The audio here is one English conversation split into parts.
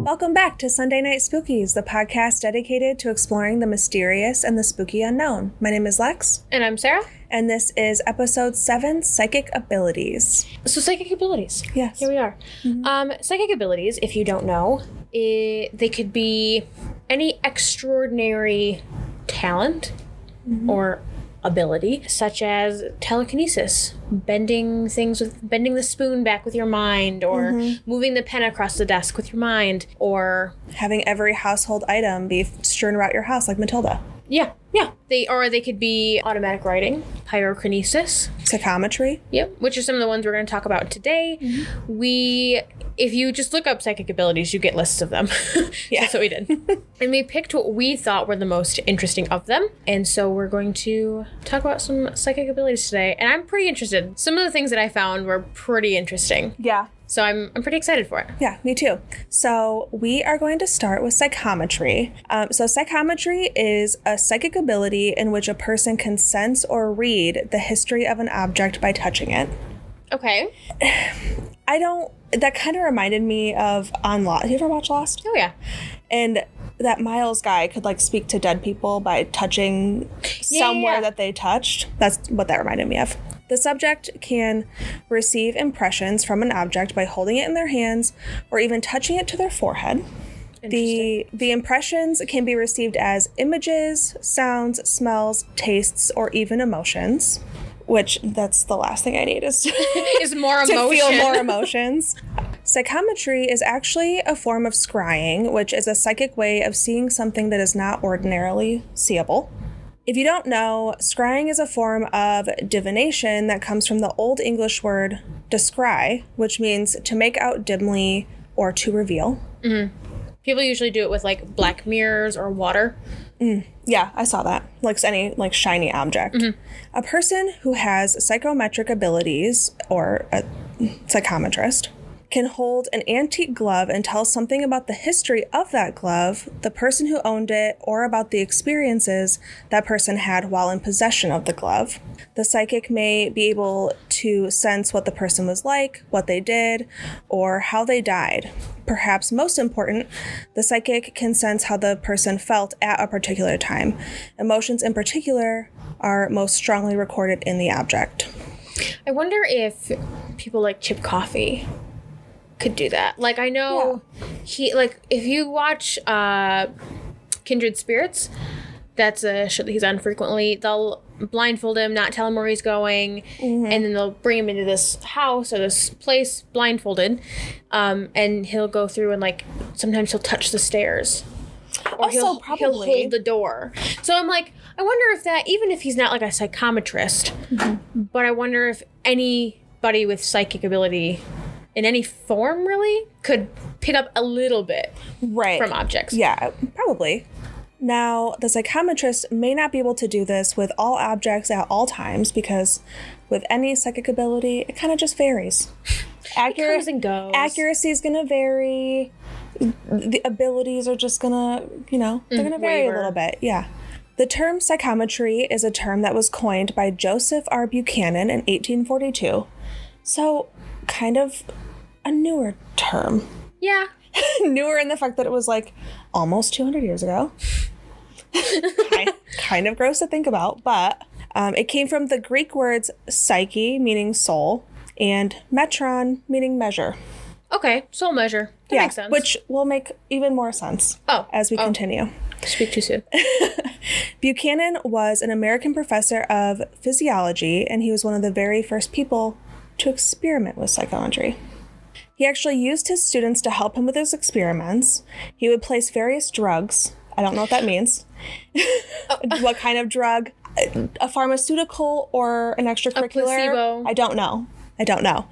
Welcome back to Sunday Night Spookies, the podcast dedicated to exploring the mysterious and the spooky unknown. My name is Lex. And I'm Sarah. And this is episode 7, Psychic Abilities. So psychic abilities. Yes. Here we are. Mm-hmm. Psychic abilities, if you don't know, they could be any extraordinary talent or ability, such as telekinesis, bending the spoon back with your mind, or moving the pen across the desk with your mind, or having every household item be strewn around your house like Matilda. Yeah. They could be automatic writing, pyrokinesis, psychometry. Yep, which are some of the ones we're going to talk about today. If you just look up psychic abilities, you get lists of them. Yeah. That's what we did. And we picked what we thought were the most interesting of them. And so we're going to talk about some psychic abilities today. And I'm pretty interested. Some of the things that I found were pretty interesting. Yeah. So I'm pretty excited for it. Yeah, me too. So we are going to start with psychometry. So psychometry is a psychic ability in which a person can sense or read the history of an object by touching it. Okay. That kind of reminded me of on Lost. Have you ever watched Lost? Oh, yeah. And that Miles guy could speak to dead people by touching somewhere that they touched. That's what that reminded me of. The subject can receive impressions from an object by holding it in their hands or even touching it to their forehead. The impressions can be received as images, sounds, smells, tastes, or even emotions. Which, that's the last thing I need is more emotion. To feel more emotions. Psychometry is actually a form of scrying, which is a psychic way of seeing something that is not ordinarily seeable. If you don't know, scrying is a form of divination that comes from the Old English word descry, which means to make out dimly or to reveal. Mm-hmm. People usually do it with black mirrors or water. Yeah, I saw that. Any shiny object. Mm-hmm. A person who has psychometric abilities, or a psychometrist, can hold an antique glove and tell something about the history of that glove, the person who owned it, or about the experiences that person had while in possession of the glove. The psychic may be able to sense what the person was like, what they did, or how they died. Perhaps most important, the psychic can sense how the person felt at a particular time. Emotions in particular are most strongly recorded in the object. I wonder if people like Chip Coffey could do that. I know if you watch Kindred Spirits, that's a show that he's on frequently, they'll blindfold him, not tell him where he's going, and then they'll bring him into this house or this place blindfolded, and he'll go through and sometimes he'll touch the stairs. Or he'll hold the door. So I'm I wonder if that, even if he's not a psychometrist, but I wonder if anybody with psychic ability in any form, really, could pick up a little bit from objects. Yeah, probably. Now, the psychometrist may not be able to do this with all objects at all times because with any psychic ability, it kind of just varies. It comes and goes. Accuracy is going to vary. The abilities are just going to, they're going to vary a little bit. Yeah. The term psychometry is a term that was coined by Joseph R. Buchanan in 1842. So, kind of a newer term. Yeah. Newer in the fact that it was almost 200 years ago. kind of gross to think about, but it came from the Greek words psyche, meaning soul, and metron, meaning measure. Okay, soul measure. That makes sense. Which will make even more sense as we continue. Speak too soon. Buchanan was an American professor of physiology, and he was one of the very first people to experiment with psychometry. He actually used his students to help him with his experiments. He would place various drugs. I don't know what that means. What kind of drug? A pharmaceutical or an extracurricular? A placebo. I don't know.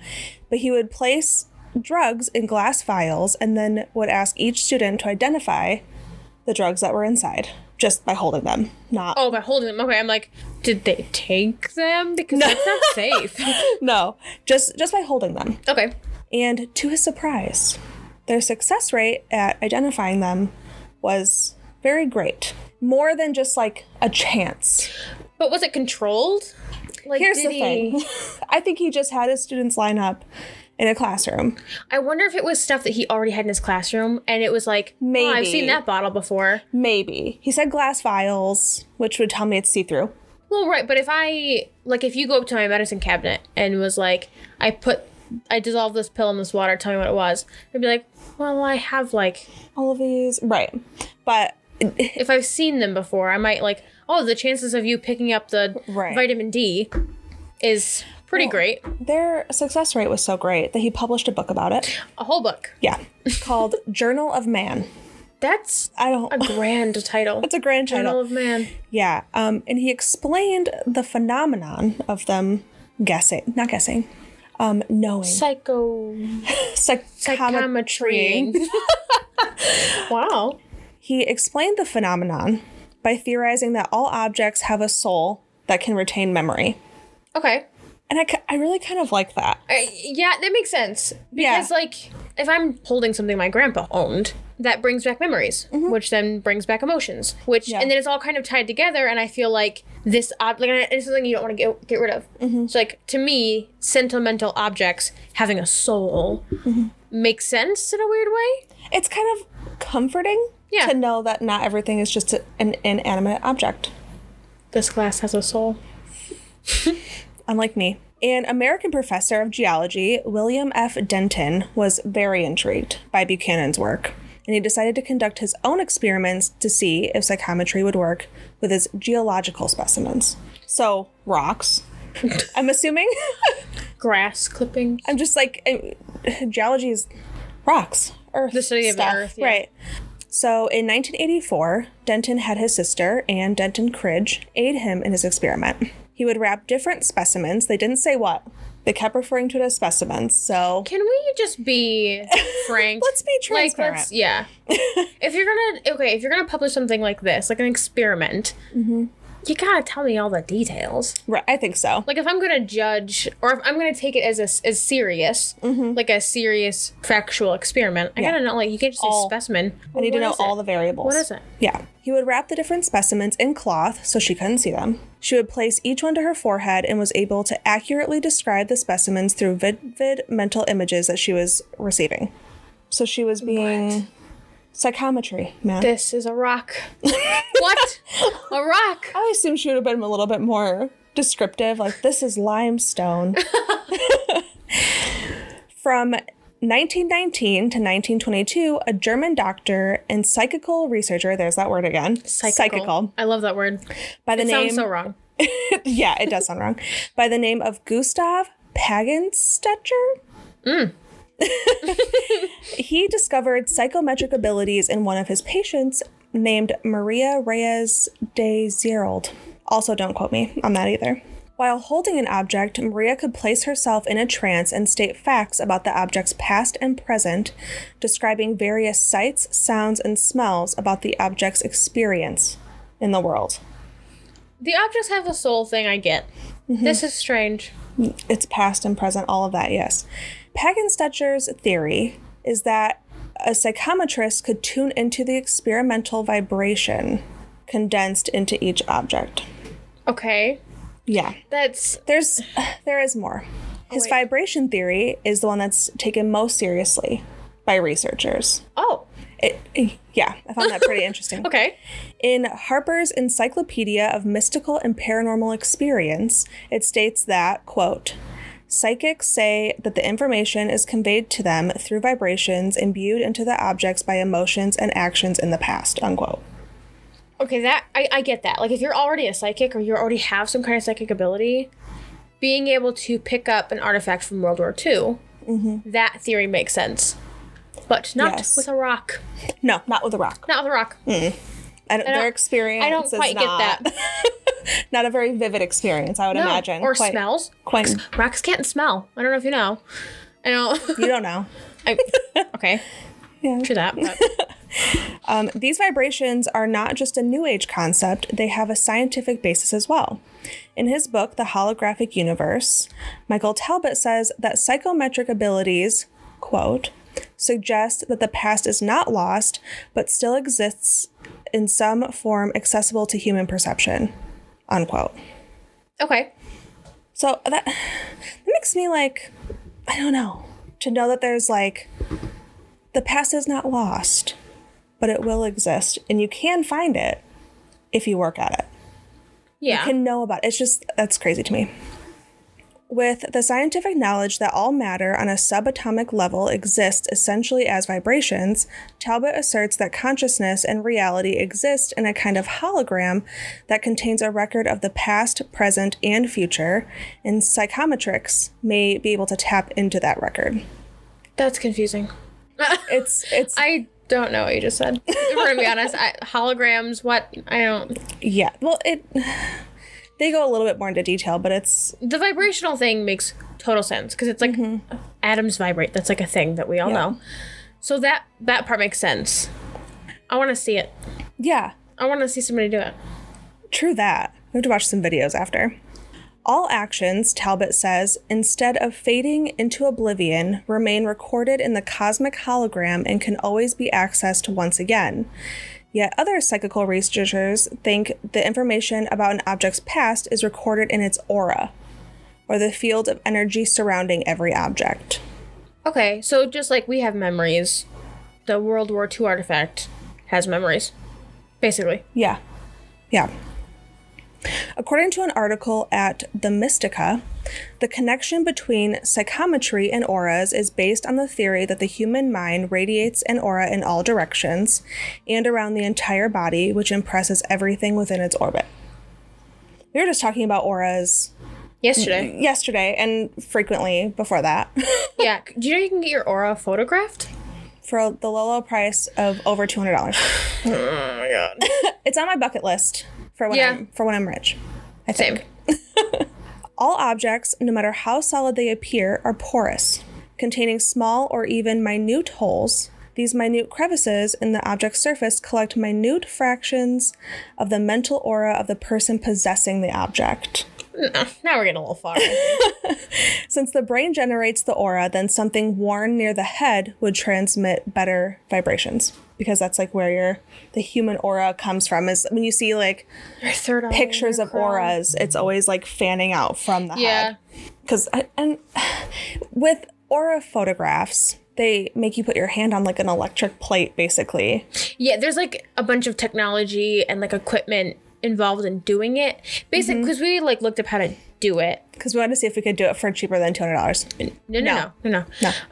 But he would place drugs in glass vials and then would ask each student to identify the drugs that were inside just by holding them. By holding them. Okay, I'm did they take them? Because that's not safe. No, just by holding them. Okay. And to his surprise, their success rate at identifying them was very great. More than just a chance. But was it controlled? Here's the thing. I think he just had his students line up in a classroom. I wonder if it was stuff that he already had in his classroom, and it was like, Maybe. oh, I've seen that bottle before. Maybe. He said glass vials, which would tell me it's see-through. Well, right, but if you go up to my medicine cabinet and was like, I dissolved this pill in this water, tell me what it was, I'd be like, well, I have, like... all of these. Right. But... if I've seen them before, I might, like, oh, the chances of you picking up the vitamin D is pretty great. Their success rate was so great that he published a book about it. A whole book. Yeah. Called Journal of Man. That's a grand title. It's a grand title. Journal of Man. Yeah. And he explained the phenomenon of them knowing. Psychometry. Wow. He explained the phenomenon by theorizing that all objects have a soul that can retain memory. Okay. And I really kind of like that. Yeah, that makes sense. Because, like, if I'm holding something my grandpa owned, that brings back memories, which then brings back emotions, and then it's all kind of tied together, and I feel like this it's something you don't want to get rid of. So, like, to me, sentimental objects having a soul makes sense in a weird way. It's kind of comforting to know that not everything is just an inanimate object. This glass has a soul. Unlike me. An American professor of geology, William F. Denton, was very intrigued by Buchanan's work, and he decided to conduct his own experiments to see if psychometry would work with his geological specimens. So, rocks. I'm assuming. Grass clippings. I'm just like, geology is rocks, earth. The study stuff. of the earth, yeah. Right. So, in 1984, Denton had his sister, Anne Denton Cridge, aid him in his experiment. He would wrap different specimens. They didn't say what. They kept referring to it as specimens, so... Can we just be frank? Let's be transparent. If you're gonna publish something like this, like an experiment, you gotta tell me all the details. Right, I think so. Like, if I'm gonna judge, or if I'm gonna take it as serious, like a serious factual experiment, I gotta know, like, you can't just say specimen. I need to know all the variables. What is it? Yeah. He would wrap the different specimens in cloth so she couldn't see them. She would place each one to her forehead and was able to accurately describe the specimens through vivid mental images that she was receiving. So she was being... Psychometry, man. This is a rock. What? A rock? I assume she would have been a little bit more descriptive, like, this is limestone. From 1919 to 1922, a German doctor and psychical researcher, there's that word again. Psychical. I love that word. It sounds so wrong. Yeah, it does sound wrong. By the name of Gustav Pagenstetcher. He discovered psychometric abilities in one of his patients named Maria Reyes de Zerold. Also, don't quote me on that either. While holding an object, Maria could place herself in a trance and state facts about the object's past and present, describing various sights, sounds, and smells about the object's experience in the world. The objects have a soul thing, I get. This is strange. It's past and present, all of that, yes. Pagenstetcher's theory is that a psychometrist could tune into the experimental vibration condensed into each object. Okay. Yeah. There is more. His vibration theory is the one that's taken most seriously by researchers. Oh. Yeah, I found that pretty interesting. Okay. In Harper's Encyclopedia of Mystical and Paranormal Experience, it states that, quote, psychics say that the information is conveyed to them through vibrations imbued into the objects by emotions and actions in the past, unquote. Okay, that I get that. Like, if you're already a psychic or you already have some kind of psychic ability, being able to pick up an artifact from World War II, that theory makes sense. But not with a rock. No, not with a rock. Not with a rock. Their experience I don't quite get that. Not a very vivid experience, I would imagine. Or smells. Rocks can't smell. I don't know if you know. I know. You don't know. Okay. Yeah. True that. But. These vibrations are not just a New Age concept, they have a scientific basis as well. In his book, The Holographic Universe, Michael Talbot says that psychometric abilities, quote, suggest that the past is not lost, but still exists in some form accessible to human perception, unquote. Okay. So that makes me like, I don't know. To know that there's like, the past is not lost, but it will exist. And you can find it if you work at it. Yeah. You can know about it. It's just, that's crazy to me. With the scientific knowledge that all matter on a subatomic level exists essentially as vibrations, Talbot asserts that consciousness and reality exist in a kind of hologram that contains a record of the past, present, and future, and psychometrics may be able to tap into that record. That's confusing. It's I don't know what you just said. If we're gonna be honest, holograms, what? I don't... Yeah, well, they go a little bit more into detail, but it's... The vibrational thing makes total sense, because it's like atoms vibrate. That's like a thing that we all know. So that part makes sense. I want to see it. Yeah. I want to see somebody do it. True that. We have to watch some videos after. All actions, Talbot says, instead of fading into oblivion, remain recorded in the cosmic hologram and can always be accessed once again. Yet other psychical researchers think the information about an object's past is recorded in its aura, or the field of energy surrounding every object. Okay, so just like we have memories, the World War II artifact has memories, basically. Yeah. Yeah. According to an article at The Mystica, the connection between psychometry and auras is based on the theory that the human mind radiates an aura in all directions and around the entire body, which impresses everything within its orbit. We were just talking about auras yesterday and frequently before that. Yeah. Do you know you can get your aura photographed? For the low price of over $200. Oh my god. It's on my bucket list for when I'm rich, I think. Same. All objects, no matter how solid they appear, are porous, containing small or even minute holes. These minute crevices in the object's surface collect minute fractions of the mental aura of the person possessing the object. Now we're getting a little far. Since the brain generates the aura, then something worn near the head would transmit better vibrations. Because that's like where the human aura comes from. Is when you see like Your third eye, pictures your of crown. auras, it's always like fanning out from the head. Because and with aura photographs, they make you put your hand on like an electric plate, basically. Yeah, there's like a bunch of technology and like equipment involved in doing it. Basically, because we like looked up how to do it. Because we wanted to see if we could do it for cheaper than $200. No.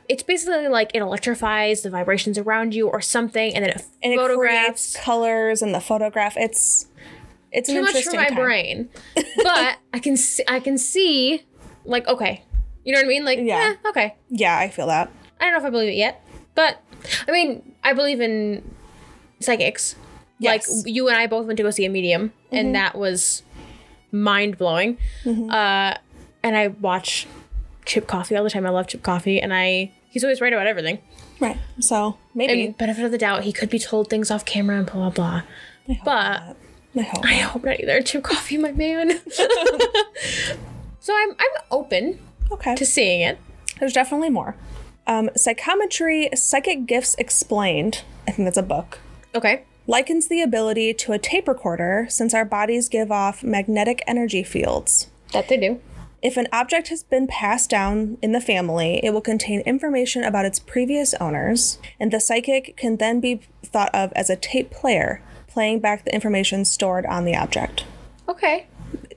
It's basically like it electrifies the vibrations around you or something, and then it photographs. It creates colors in the photograph. It's too much for my brain, but I can see like, okay, you know what I mean? Like, okay. Yeah, I feel that. I don't know if I believe it yet, but I mean, I believe in psychics. Yes. Like you and I both went to go see a medium, and that was mind blowing. And I watch Chip Coffee all the time. I love Chip Coffee, and he's always right about everything. Right. So maybe. And benefit of the doubt, he could be told things off camera and blah blah blah. But I hope not either. Chip Coffee, my man. So I'm open to seeing it. There's definitely more. Psychometry, Psychic Gifts Explained, I think that's a book, likens the ability to a tape recorder since our bodies give off magnetic energy fields. That they do. If an object has been passed down in the family, it will contain information about its previous owners, and the psychic can then be thought of as a tape player, playing back the information stored on the object. Okay.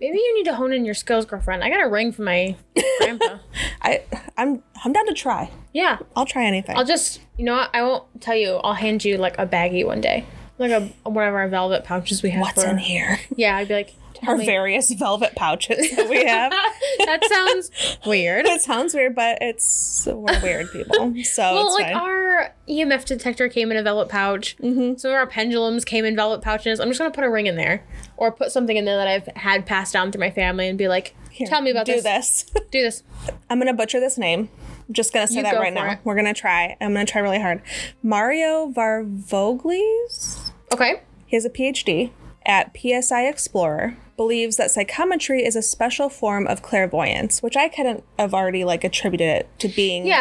Maybe you need to hone in your skills, girlfriend. I got a ring from my grandpa. I'm down to try. Yeah. I'll try anything. I'll just, you know what? I won't tell you. I'll hand you like a baggie one day. Like one of our velvet pouches we have. What's in here? Yeah, I'd be like, our various velvet pouches that we have. That sounds weird. It sounds weird, but we're weird people. So well, it's like fine. our EMF detector came in a velvet pouch. Some of our pendulums came in velvet pouches. I'm just gonna put a ring in there, or put something in there that I've had passed down through my family, and be like, tell me about do this. Do this. I'm gonna butcher this name. I'm just gonna say that right now. We're gonna try. I'm gonna try really hard. Mario Varvoglis. Okay. He has a PhD at PSI Explorer. Believes that psychometry is a special form of clairvoyance, which I kind of have already like attributed it to being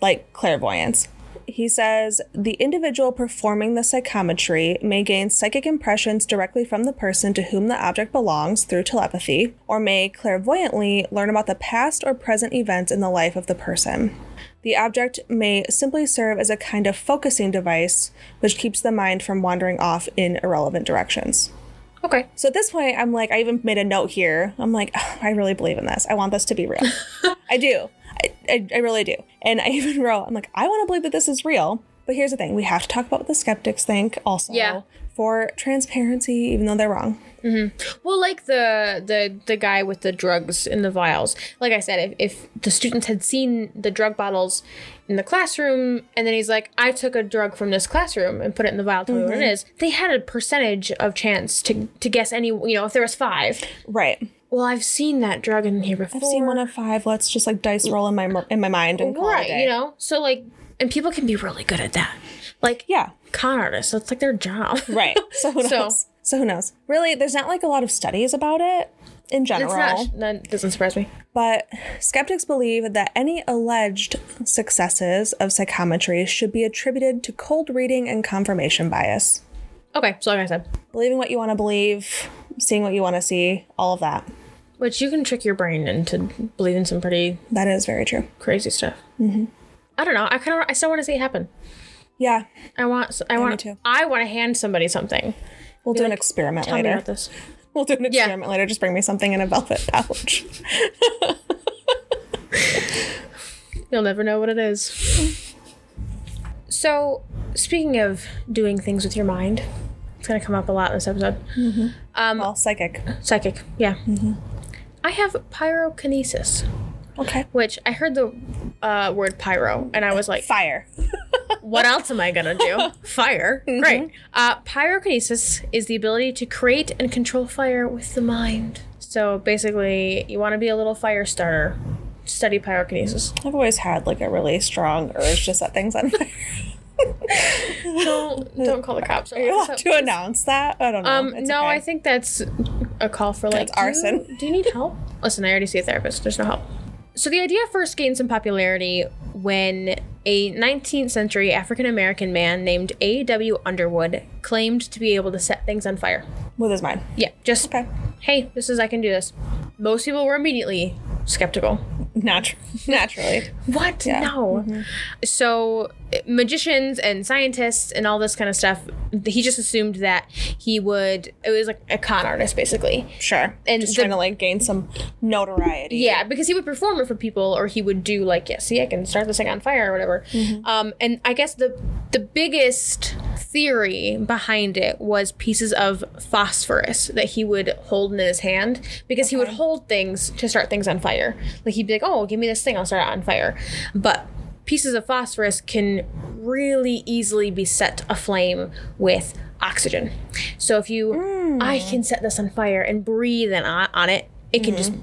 like clairvoyance. he says, the individual performing the psychometry may gain psychic impressions directly from the person to whom the object belongs through telepathy, or may clairvoyantly learn about the past or present events in the life of the person. The object may simply serve as a kind of focusing device, which keeps the mind from wandering off in irrelevant directions. Okay. So at this point, I'm like, I even made a note here. I'm like, oh, I really believe in this. I want this to be real. I do. I really do. And I even wrote, I'm like, I want to believe that this is real. But here's the thing. We have to talk about what the skeptics think also. Yeah. For transparency, even though they're wrong. Mm-hmm. Well, like the guy with the drugs in the vials. Like I said, if the students had seen the drug bottles in the classroom, and then he's like, I took a drug from this classroom and put it in the vial, tell me what it is, they had a percentage of chance to guess any, if there was 5. Right. Well, I've seen that drug in here before. I've seen 1 of 5. Let's just like dice roll in my mind and call it a day. So like, and people can be really good at that. Like, yeah, con artists. That's like their job. Right. So who knows? So who knows? Really, there's not like a lot of studies about it in general. That doesn't surprise me. But skeptics believe that any alleged successes of psychometry should be attributed to cold reading and confirmation bias. Okay, so like I said. Believing what you want to believe, seeing what you want to see, all of that. Which you can trick your brain into believing some pretty... That is very true. Crazy stuff. Mm-hmm. I don't know. I still want to see it happen. Yeah. I want to hand somebody something. We'll do an experiment later. Tell me about this. We'll do an experiment later. Just bring me something in a velvet pouch. You'll never know what it is. So, speaking of doing things with your mind, it's going to come up a lot in this episode. Mm-hmm. Psychic. Psychic, yeah. Mm-hmm. I have pyrokinesis. Okay. Which I heard the word pyro, and I was like... Fire. What else am I going to do? Fire. Mm-hmm. Great. Pyrokinesis is the ability to create and control fire with the mind. So basically, you want to be a little fire starter. Study pyrokinesis. I've always had like a really strong urge to set things on fire. Don't call the cops. Are you allowed to announce that? I don't know. No, okay. I think that's a call for like... That's arson. Do you need help? Listen, I already see a therapist. There's no help. So the idea first gained some popularity when a 19th century African-American man named A.W. Underwood claimed to be able to set things on fire. With his mind? Yeah, just, hey, I can do this. Most people were immediately skeptical. Naturally. What? Yeah. No. Mm-hmm. So magicians and scientists and all this kind of stuff, he just assumed that it was like a con artist, basically. Sure. And just trying to like gain some notoriety. Yeah, because he would perform it for people, or he would do like, yeah, see, I can start this thing on fire or whatever. Mm-hmm. And I guess the biggest theory behind it was pieces of phosphorus that he would hold in his hand, because he would hold things to start things on fire. Like he'd be like, oh, give me this thing, I'll start it on fire. But pieces of phosphorus can really easily be set aflame with oxygen. So if I can set this on fire and breathe on it, it can just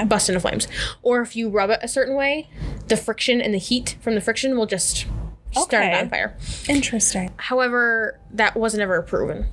bust into flames. Or if you rub it a certain way, the friction and the heat from the friction will just start it on fire. Interesting. However, that wasn't ever proven.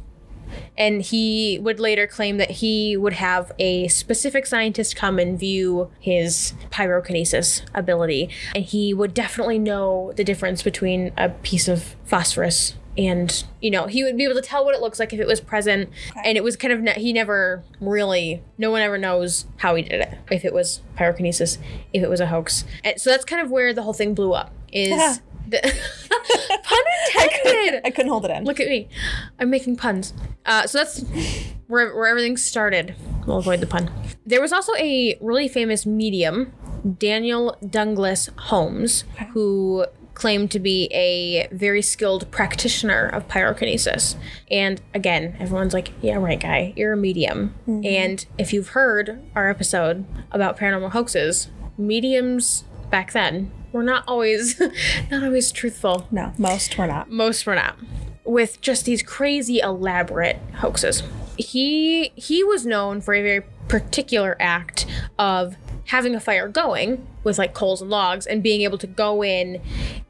And he would later claim that he would have a specific scientist come and view his pyrokinesis ability. And he would definitely know the difference between a piece of phosphorus and, he would be able to tell what it looks like if it was present. Okay. And it was kind of, no one ever knows how he did it. If it was pyrokinesis, if it was a hoax. And so that's kind of where the whole thing blew up, is... Pun intended. I couldn't hold it in. Look at me. I'm making puns. So that's where everything started. We'll avoid the pun. There was also a really famous medium, Daniel Douglas Holmes, who claimed to be a very skilled practitioner of pyrokinesis. And again, everyone's like, yeah, right, guy, you're a medium. Mm-hmm. And if you've heard our episode about paranormal hoaxes, mediums back then were not always truthful. No, most were not. With just these crazy elaborate hoaxes. He was known for a very particular act of having a fire going with like coals and logs, and being able to go in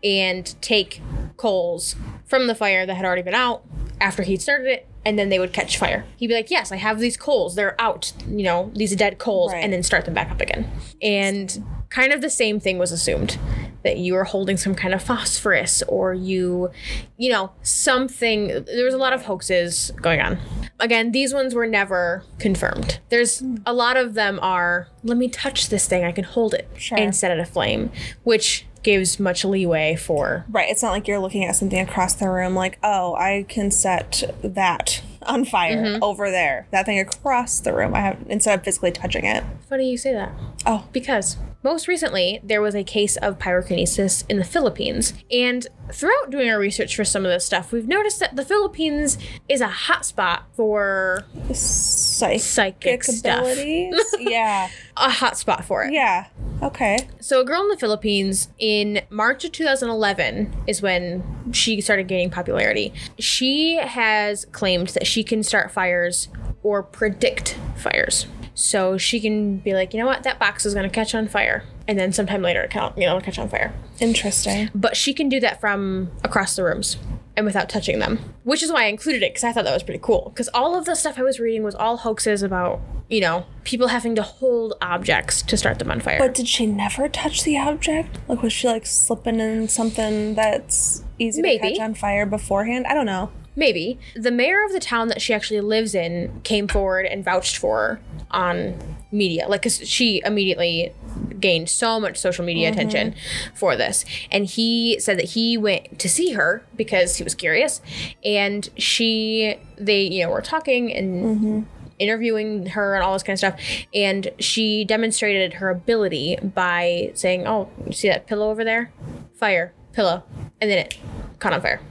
and take coals from the fire that had already been out after he'd started it, and then they would catch fire. He'd be like, yes, I have these coals, they're out, these dead coals, and then start them back up again. And kind of the same thing was assumed, that you are holding some kind of phosphorus or you know, something. There was a lot of hoaxes going on. Again, these ones were never confirmed. There's a lot of them are, let me touch this thing, I can hold it and set it aflame, which gives much leeway for... Right, it's not like you're looking at something across the room like, oh, I can set that on fire over there. That thing across the room, I have, instead of physically touching it. Funny you say that. Oh. Because most recently, there was a case of pyrokinesis in the Philippines. And throughout doing our research for some of this stuff, we've noticed that the Philippines is a hotspot for psychic abilities. Yeah. A hotspot for it. Yeah. Okay. So a girl in the Philippines in March of 2011 is when she started gaining popularity. She has claimed that she can start fires or predict fires. So she can be like, you know what, that box is going to catch on fire. And then sometime later, it'll catch on fire. Interesting. But she can do that from across the rooms and without touching them, which is why I included it, because I thought that was pretty cool. Because all of the stuff I was reading was all hoaxes about, you know, people having to hold objects to start them on fire. But did she never touch the object? Like, was she, like, slipping in something that's easy to catch on fire beforehand? I don't know. Maybe. The mayor of the town that she actually lives in came forward and vouched for her on media. Like, because she immediately gained so much social media attention for this. And he said that he went to see her because he was curious. And they were talking and interviewing her and all this kind of stuff. And she demonstrated her ability by saying, oh, you see that pillow over there? Fire, pillow. And then it caught on fire.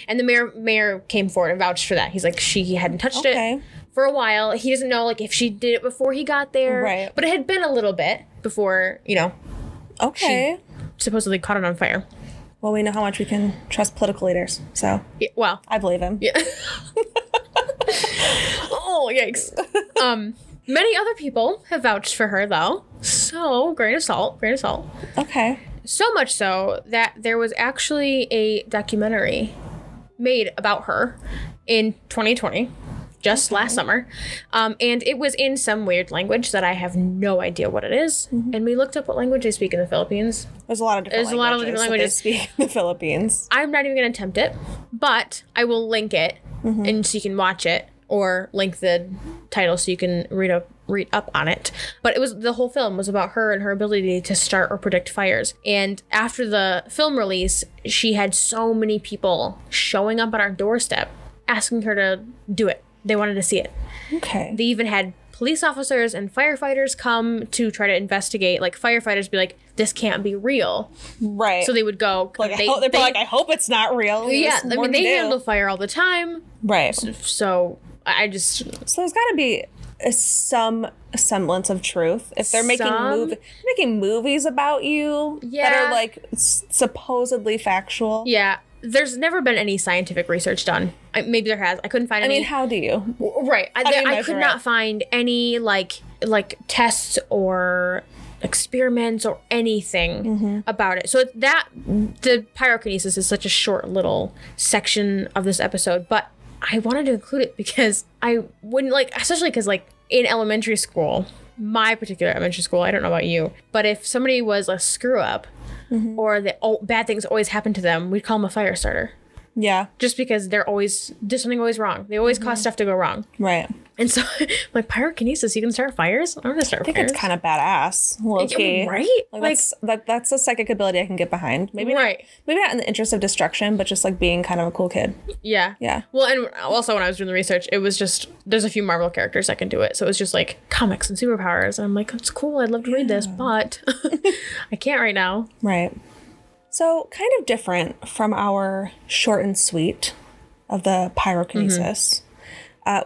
And the mayor came forward and vouched for that. He's like, she hadn't touched it for a while. He doesn't know, like, if she did it before he got there. Right. But it had been a little bit before, she supposedly caught it on fire. Well, we know how much we can trust political leaders, so. Yeah, well. I believe him. Yeah. Oh, yikes. Many other people have vouched for her, though. So, grain of salt. Okay. So much so that there was actually a documentary made about her in 2020, just last summer. And it was in some weird language that I have no idea what it is. And we looked up what language they speak in the Philippines. There's a lot of different languages they speak in the Philippines. I'm not even going to attempt it, but I will link it and so you can watch it, or link the title so you can read up on it. But the whole film was about her and her ability to start or predict fires. And after the film release, she had so many people showing up at our doorstep asking her to do it. They wanted to see it. Okay. They even had police officers and firefighters come to try to investigate. Like, firefighters be like, this can't be real. Right. So they would go. Like, I hope it's not real. Yeah. I mean, they handle fire all the time. Right. So So there's got to be some semblance of truth if they're making movies about you that are, like, supposedly factual. Yeah. There's never been any scientific research done. Maybe there has. I couldn't find any. I mean, how do you? Right. I could not find any, like tests or experiments or anything about it. So the pyrokinesis is such a short little section of this episode, but I wanted to include it because I wouldn't, especially because, in elementary school, my particular elementary school, I don't know about you, but if somebody was a screw up or bad things always happen to them, we'd call them a fire starter. Yeah. Just because there's something always wrong. They always cause stuff to go wrong. Right. And so, pyrokinesis, you can start fires? I'm going to start fires. I think it's kind of badass. Low-key. Right? That's a psychic ability I can get behind. Maybe not in the interest of destruction, but just, being kind of a cool kid. Yeah. Yeah. Well, and also when I was doing the research, it was just, there's a few Marvel characters that can do it. So it was just, comics and superpowers. And I'm like, it's cool. I'd love to read this, but I can't right now. Right. So, kind of different from our short and sweet of the pyrokinesis,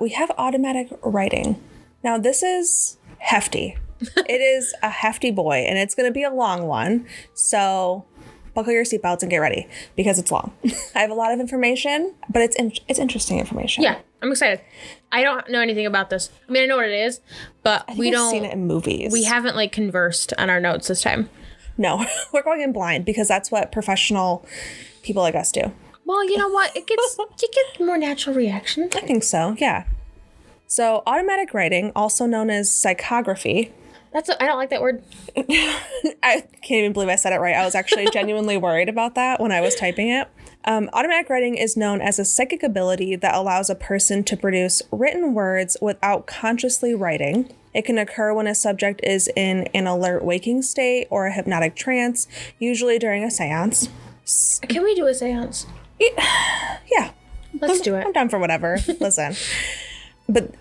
we have automatic writing. Now, this is hefty. It is a hefty boy, and it's going to be a long one. So, buckle your seatbelts and get ready, because it's long. I have a lot of information, but it's interesting information. Yeah, I'm excited. I don't know anything about this. I mean, I know what it is, but I've seen it in movies. We haven't, conversed on our notes this time. No, we're going in blind because that's what professional people like us do. Well, you know what? You get more natural reaction. I think so, yeah. So automatic writing, also known as psychography, I don't like that word. I can't even believe I said it right. I was actually genuinely worried about that when I was typing it. Automatic writing is known as a psychic ability that allows a person to produce written words without consciously writing. It can occur when a subject is in an alert waking state or a hypnotic trance, usually during a seance. Can we do a seance? Yeah. Let's do it. I'm down for whatever. Listen. But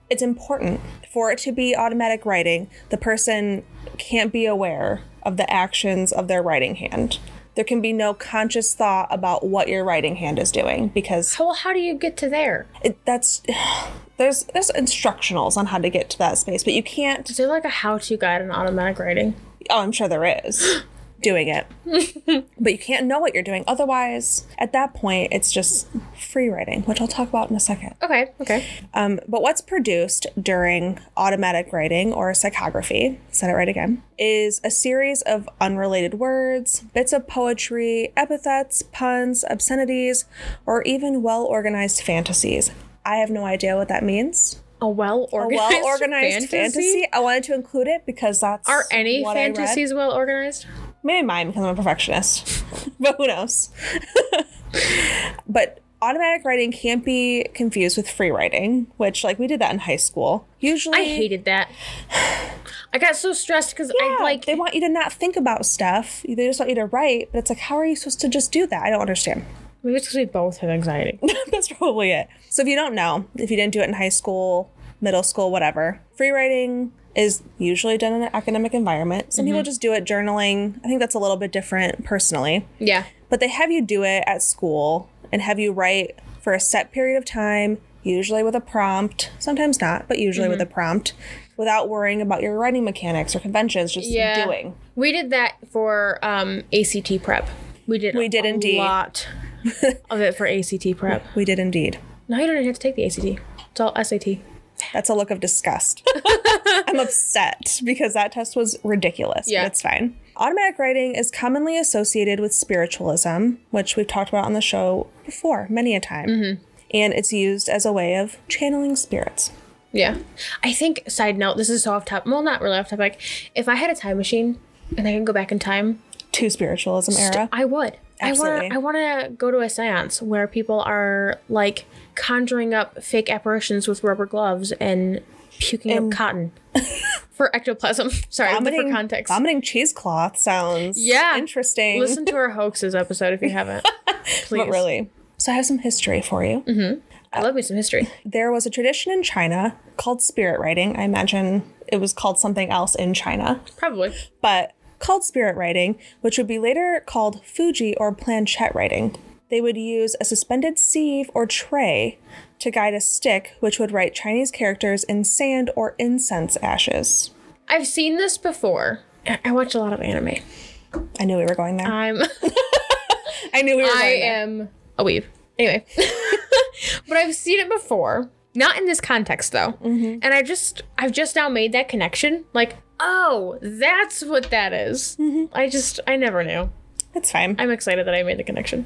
it's important for it to be automatic writing. The person can't be aware of the actions of their writing hand. There can be no conscious thought about what your writing hand is doing because... Well, how do you get to there? There's instructionals on how to get to that space, but you can't... Is there like a how-to guide on automatic writing? Oh, I'm sure there is. Doing it. But you can't know what you're doing. Otherwise, at that point, it's just free writing, which I'll talk about in a second. Okay. But what's produced during automatic writing or psychography, said it right again, is a series of unrelated words, bits of poetry, epithets, puns, obscenities, or even well-organized fantasies. I have no idea what that means. A well-organized fantasy? I wanted to include it because that's Are any fantasies well-organized? Maybe mine because I'm a perfectionist. But who knows? But automatic writing can't be confused with free writing, which, like, we did that in high school. Usually... I hated that. I got so stressed because they want you to not think about stuff. They just want you to write, but it's like, how are you supposed to just do that? I don't understand. Maybe it's because we both have anxiety. That's probably it. So if you don't know, if you didn't do it in high school, middle school, whatever, free writing is usually done in an academic environment. Some people just do it journaling. I think that's a little bit different personally. Yeah. But they have you do it at school and have you write for a set period of time, usually with a prompt, sometimes not, but usually with a prompt, without worrying about your writing mechanics or conventions, just doing. We did that for ACT prep. We did indeed. A lot of it for ACT prep. We did indeed. Now you don't even have to take the ACT. It's all SAT. That's a look of disgust. I'm upset because that test was ridiculous, but it's fine. Automatic writing is commonly associated with spiritualism, which we've talked about on the show before, many a time. And it's used as a way of channeling spirits. Yeah. I think, side note, this is so off topic. Well, not really off topic. If I had a time machine and I could go back in time... To spiritualism era? I would. Absolutely. I want to go to a seance where people are, like, conjuring up fake apparitions with rubber gloves and puking up cotton for ectoplasm. Sorry, for context. Vomiting cheesecloth sounds interesting. Listen to our hoaxes episode if you haven't. Please. But really. So I have some history for you. I love me some history. There was a tradition in China called spirit writing. I imagine it was called something else in China. Probably. But called spirit writing, which would be later called Fuji or planchette writing. They would use a suspended sieve or tray to guide a stick, which would write Chinese characters in sand or incense ashes. I've seen this before. I watch a lot of anime. I knew we were going there. I knew we were going there. I am a weeb. Anyway. But I've seen it before. Not in this context, though. And I've just now made that connection. Like, oh, that's what that is. I never knew. It's fine. I'm excited that I made the connection.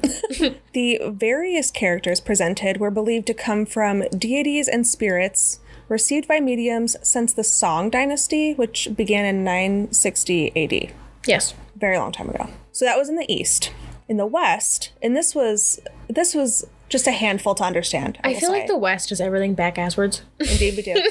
The various characters presented were believed to come from deities and spirits received by mediums since the Song Dynasty, which began in 960 AD. Yes. Very long time ago. So that was in the East. In the West, and this was just a handful to understand. I feel like the West does everything back-asswards. Indeed we do.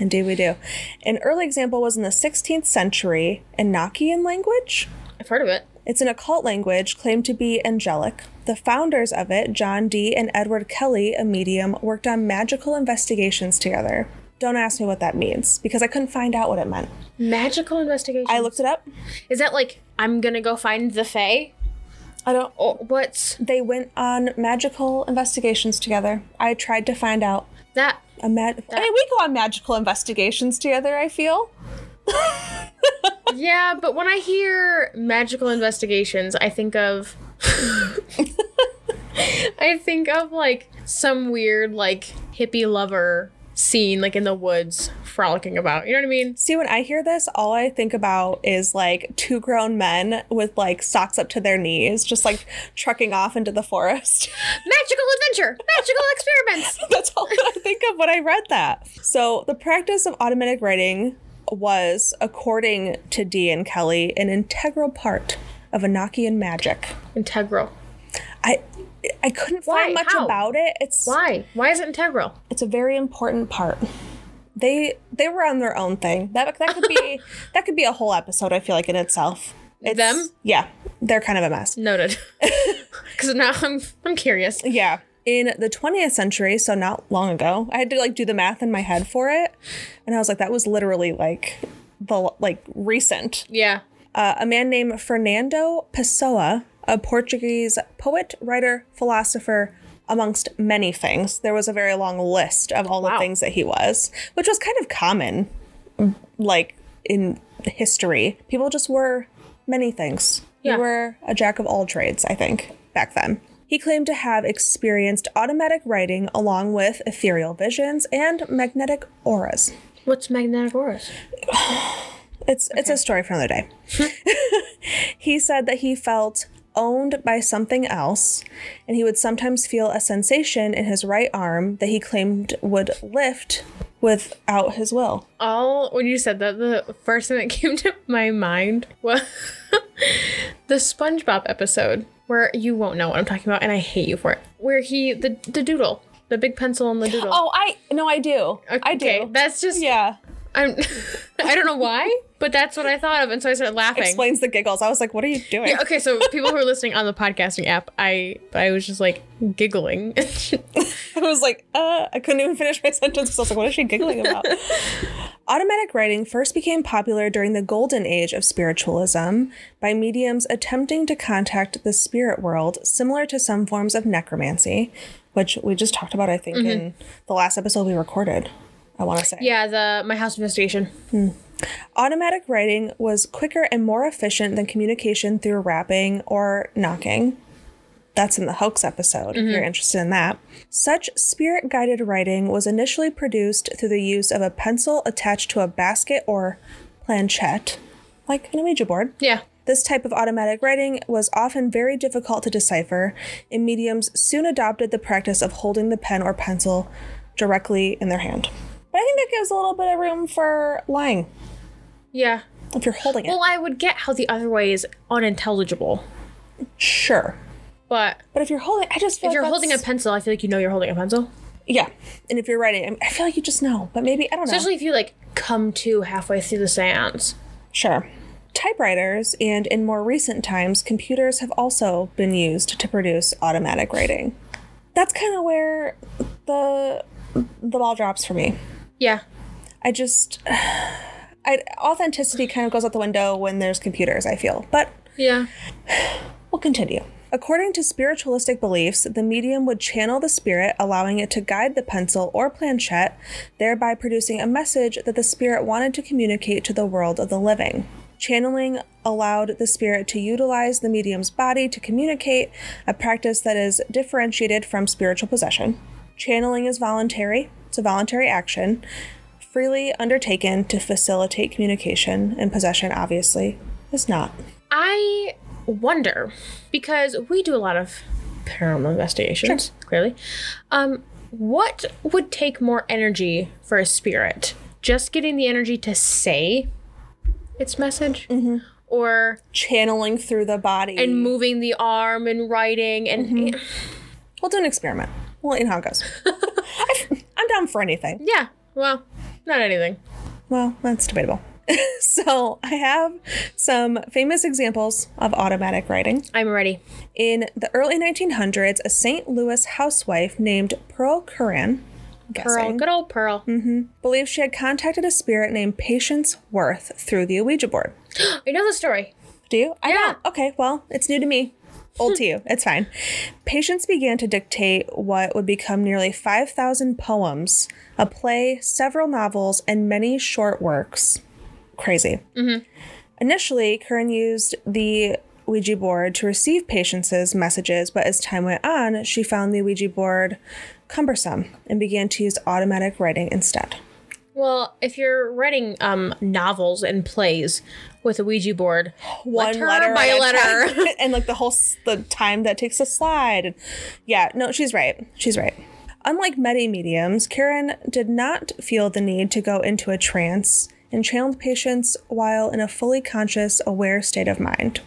Indeed we do. An early example was in the 16th century Enochian language. I've heard of it. It's an occult language claimed to be angelic. The founders of it, John Dee and Edward Kelly, a medium, worked on magical investigations together. Don't ask me what that means, because I couldn't find out what it meant. Magical investigations? I looked it up. Is that like, I'm gonna go find the Fae? I don't... Oh, what's... They went on magical investigations together. I tried to find out. I mean, we go on magical investigations together, I feel. Yeah, but when I hear magical investigations, I think of... like, some weird, like, hippie lover scene, like, in the woods frolicking about. You know what I mean? See, when I hear this, all I think about is, like, two grown men with, like, socks up to their knees, just, like, trucking off into the forest. Magical adventure! Magical experiments! That's all I think of when I read that. So, the practice of automatic writing was, according to Dee and Kelly, an integral part of Enochian magic. Integral. I couldn't find much about it. Why is it integral? It's a very important part. They were on their own thing. That could be a whole episode, I feel like, in itself. Them? Yeah. They're kind of a mess. Noted. Because now I'm curious. Yeah. In the 20th century, so not long ago, I had to do the math in my head for it. And I was like, that was literally recent. Yeah. A man named Fernando Pessoa, a Portuguese poet, writer, philosopher, amongst many things. There was a very long list of all the things that he was, which was kind of common, in history. People just were many things. Yeah. He were a jack of all trades, I think, back then. He claimed to have experienced automatic writing along with ethereal visions and magnetic auras. What's magnetic auras? It's a story for another day. He said that he felt owned by something else, and he would sometimes feel a sensation in his right arm that he claimed would lift without his will. When you said that, the first thing that came to my mind was the SpongeBob episode, where you won't know what I'm talking about, and I hate you for it, where the doodle, the big pencil and the doodle. Oh, I do. Okay, I do. That's just... Yeah. I don't know why, but that's what I thought of, and so I started laughing. Explains the giggles. I was like, what are you doing? Yeah, okay, so people who are listening on the podcasting app, I was just giggling. I was like, I couldn't even finish my sentence because I was like, what is she giggling about? Automatic writing first became popular during the golden age of spiritualism by mediums attempting to contact the spirit world, similar to some forms of necromancy, which we just talked about, I think, in the last episode we recorded. I want to say. Yeah, My House Investigation. Automatic writing was quicker and more efficient than communication through rapping or knocking. That's in the hoax episode, if you're interested in that. Such spirit-guided writing was initially produced through the use of a pencil attached to a basket or planchette, like an Ouija board. Yeah. This type of automatic writing was often very difficult to decipher, and mediums soon adopted the practice of holding the pen or pencil directly in their hand. But I think that gives a little bit of room for lying. Yeah. If you're holding it. Well, I would get how the other way is unintelligible. Sure. But if you're holding, I just feel if you're holding a pencil, I feel like you know you're holding a pencil. Yeah. And if you're writing, I feel like you just know. But maybe, I don't know. Especially if you come to halfway through the seance. Sure. Typewriters and in more recent times, computers have also been used to produce automatic writing. That's kind of where the ball drops for me. Yeah. Authenticity kind of goes out the window when there's computers, I feel. But yeah, we'll continue. According to spiritualistic beliefs, the medium would channel the spirit, allowing it to guide the pencil or planchette, thereby producing a message that the spirit wanted to communicate to the world of the living. Channeling allowed the spirit to utilize the medium's body to communicate, a practice that is differentiated from spiritual possession. Channeling is voluntary. It's a voluntary action, freely undertaken to facilitate communication, and possession, obviously, is not. I wonder, because we do a lot of paranormal investigations, clearly. What would take more energy for a spirit? Just getting the energy to say its message? Or channeling through the body. And moving the arm and writing and... We'll do an experiment. We'll see how it goes. I'm down for anything. Yeah. Well, not anything. Well, that's debatable. So I have some famous examples of automatic writing. I'm ready. In the early 1900s, a St. Louis housewife named Pearl Curran, good old Pearl, believed she had contacted a spirit named Patience Worth through the Ouija board. I know the story. Do you? I don't. Okay, well, it's new to me. Old to you. It's fine. Patience began to dictate what would become nearly 5,000 poems, a play, several novels, and many short works. Crazy. Initially, Curran used the Ouija board to receive Patience's messages, but as time went on, she found the Ouija board cumbersome and began to use automatic writing instead. Well, if you're writing novels and plays with a Ouija board, one letter by letter, and the time that takes to slide. And yeah, no, she's right. Unlike many mediums, Karen did not feel the need to go into a trance and channeled patients while in a fully conscious, aware state of mind.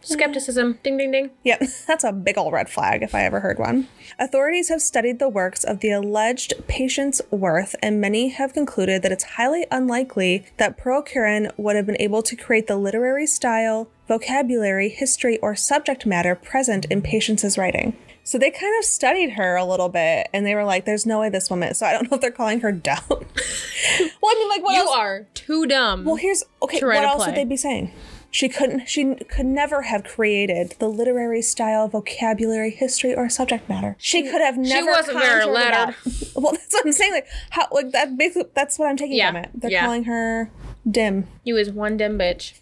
Skepticism. Ding, ding, ding. Yep, that's a big old red flag if I ever heard one. Authorities have studied the works of the alleged patient's Worth, and many have concluded that it's highly unlikely that Pearl Curran would have been able to create the literary style, vocabulary, history, or subject matter present in Patience's writing. So they kind of studied her a little bit, and they were like, there's no way this woman... So I don't know if they're calling her dumb. Well, I mean, like, what else? You are too dumb. Well, here's... Okay, what else would they be saying? She could never have created the literary style, vocabulary, history, or subject matter. She could have never. She wasn't very lettered. Well, that's what I'm saying. Like, how? Like that. Basically, that's what I'm taking from it. They're calling her dim. You is one dim bitch.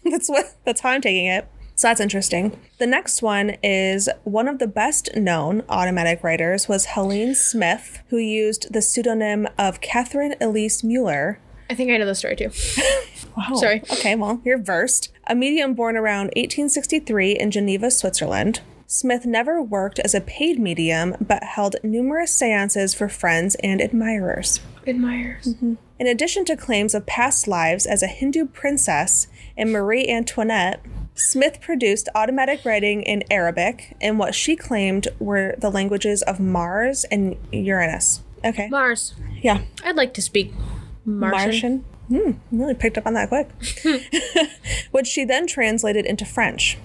That's how I'm taking it. So that's interesting. The next one is one of the best known automatic writers was Helene Smith, who used the pseudonym of Catherine Elise Mueller. I think I know the story too. Wow. Sorry. Okay, well, you're versed. A medium born around 1863 in Geneva, Switzerland. Smith never worked as a paid medium, but held numerous seances for friends and admirers. Mm-hmm. In addition to claims of past lives as a Hindu princess and Marie Antoinette, Smith produced automatic writing in Arabic in what she claimed were the languages of Mars and Uranus. Okay. Mars. Yeah. I'd like to speak Martian. Really picked up on that quick. Which she then translated into French.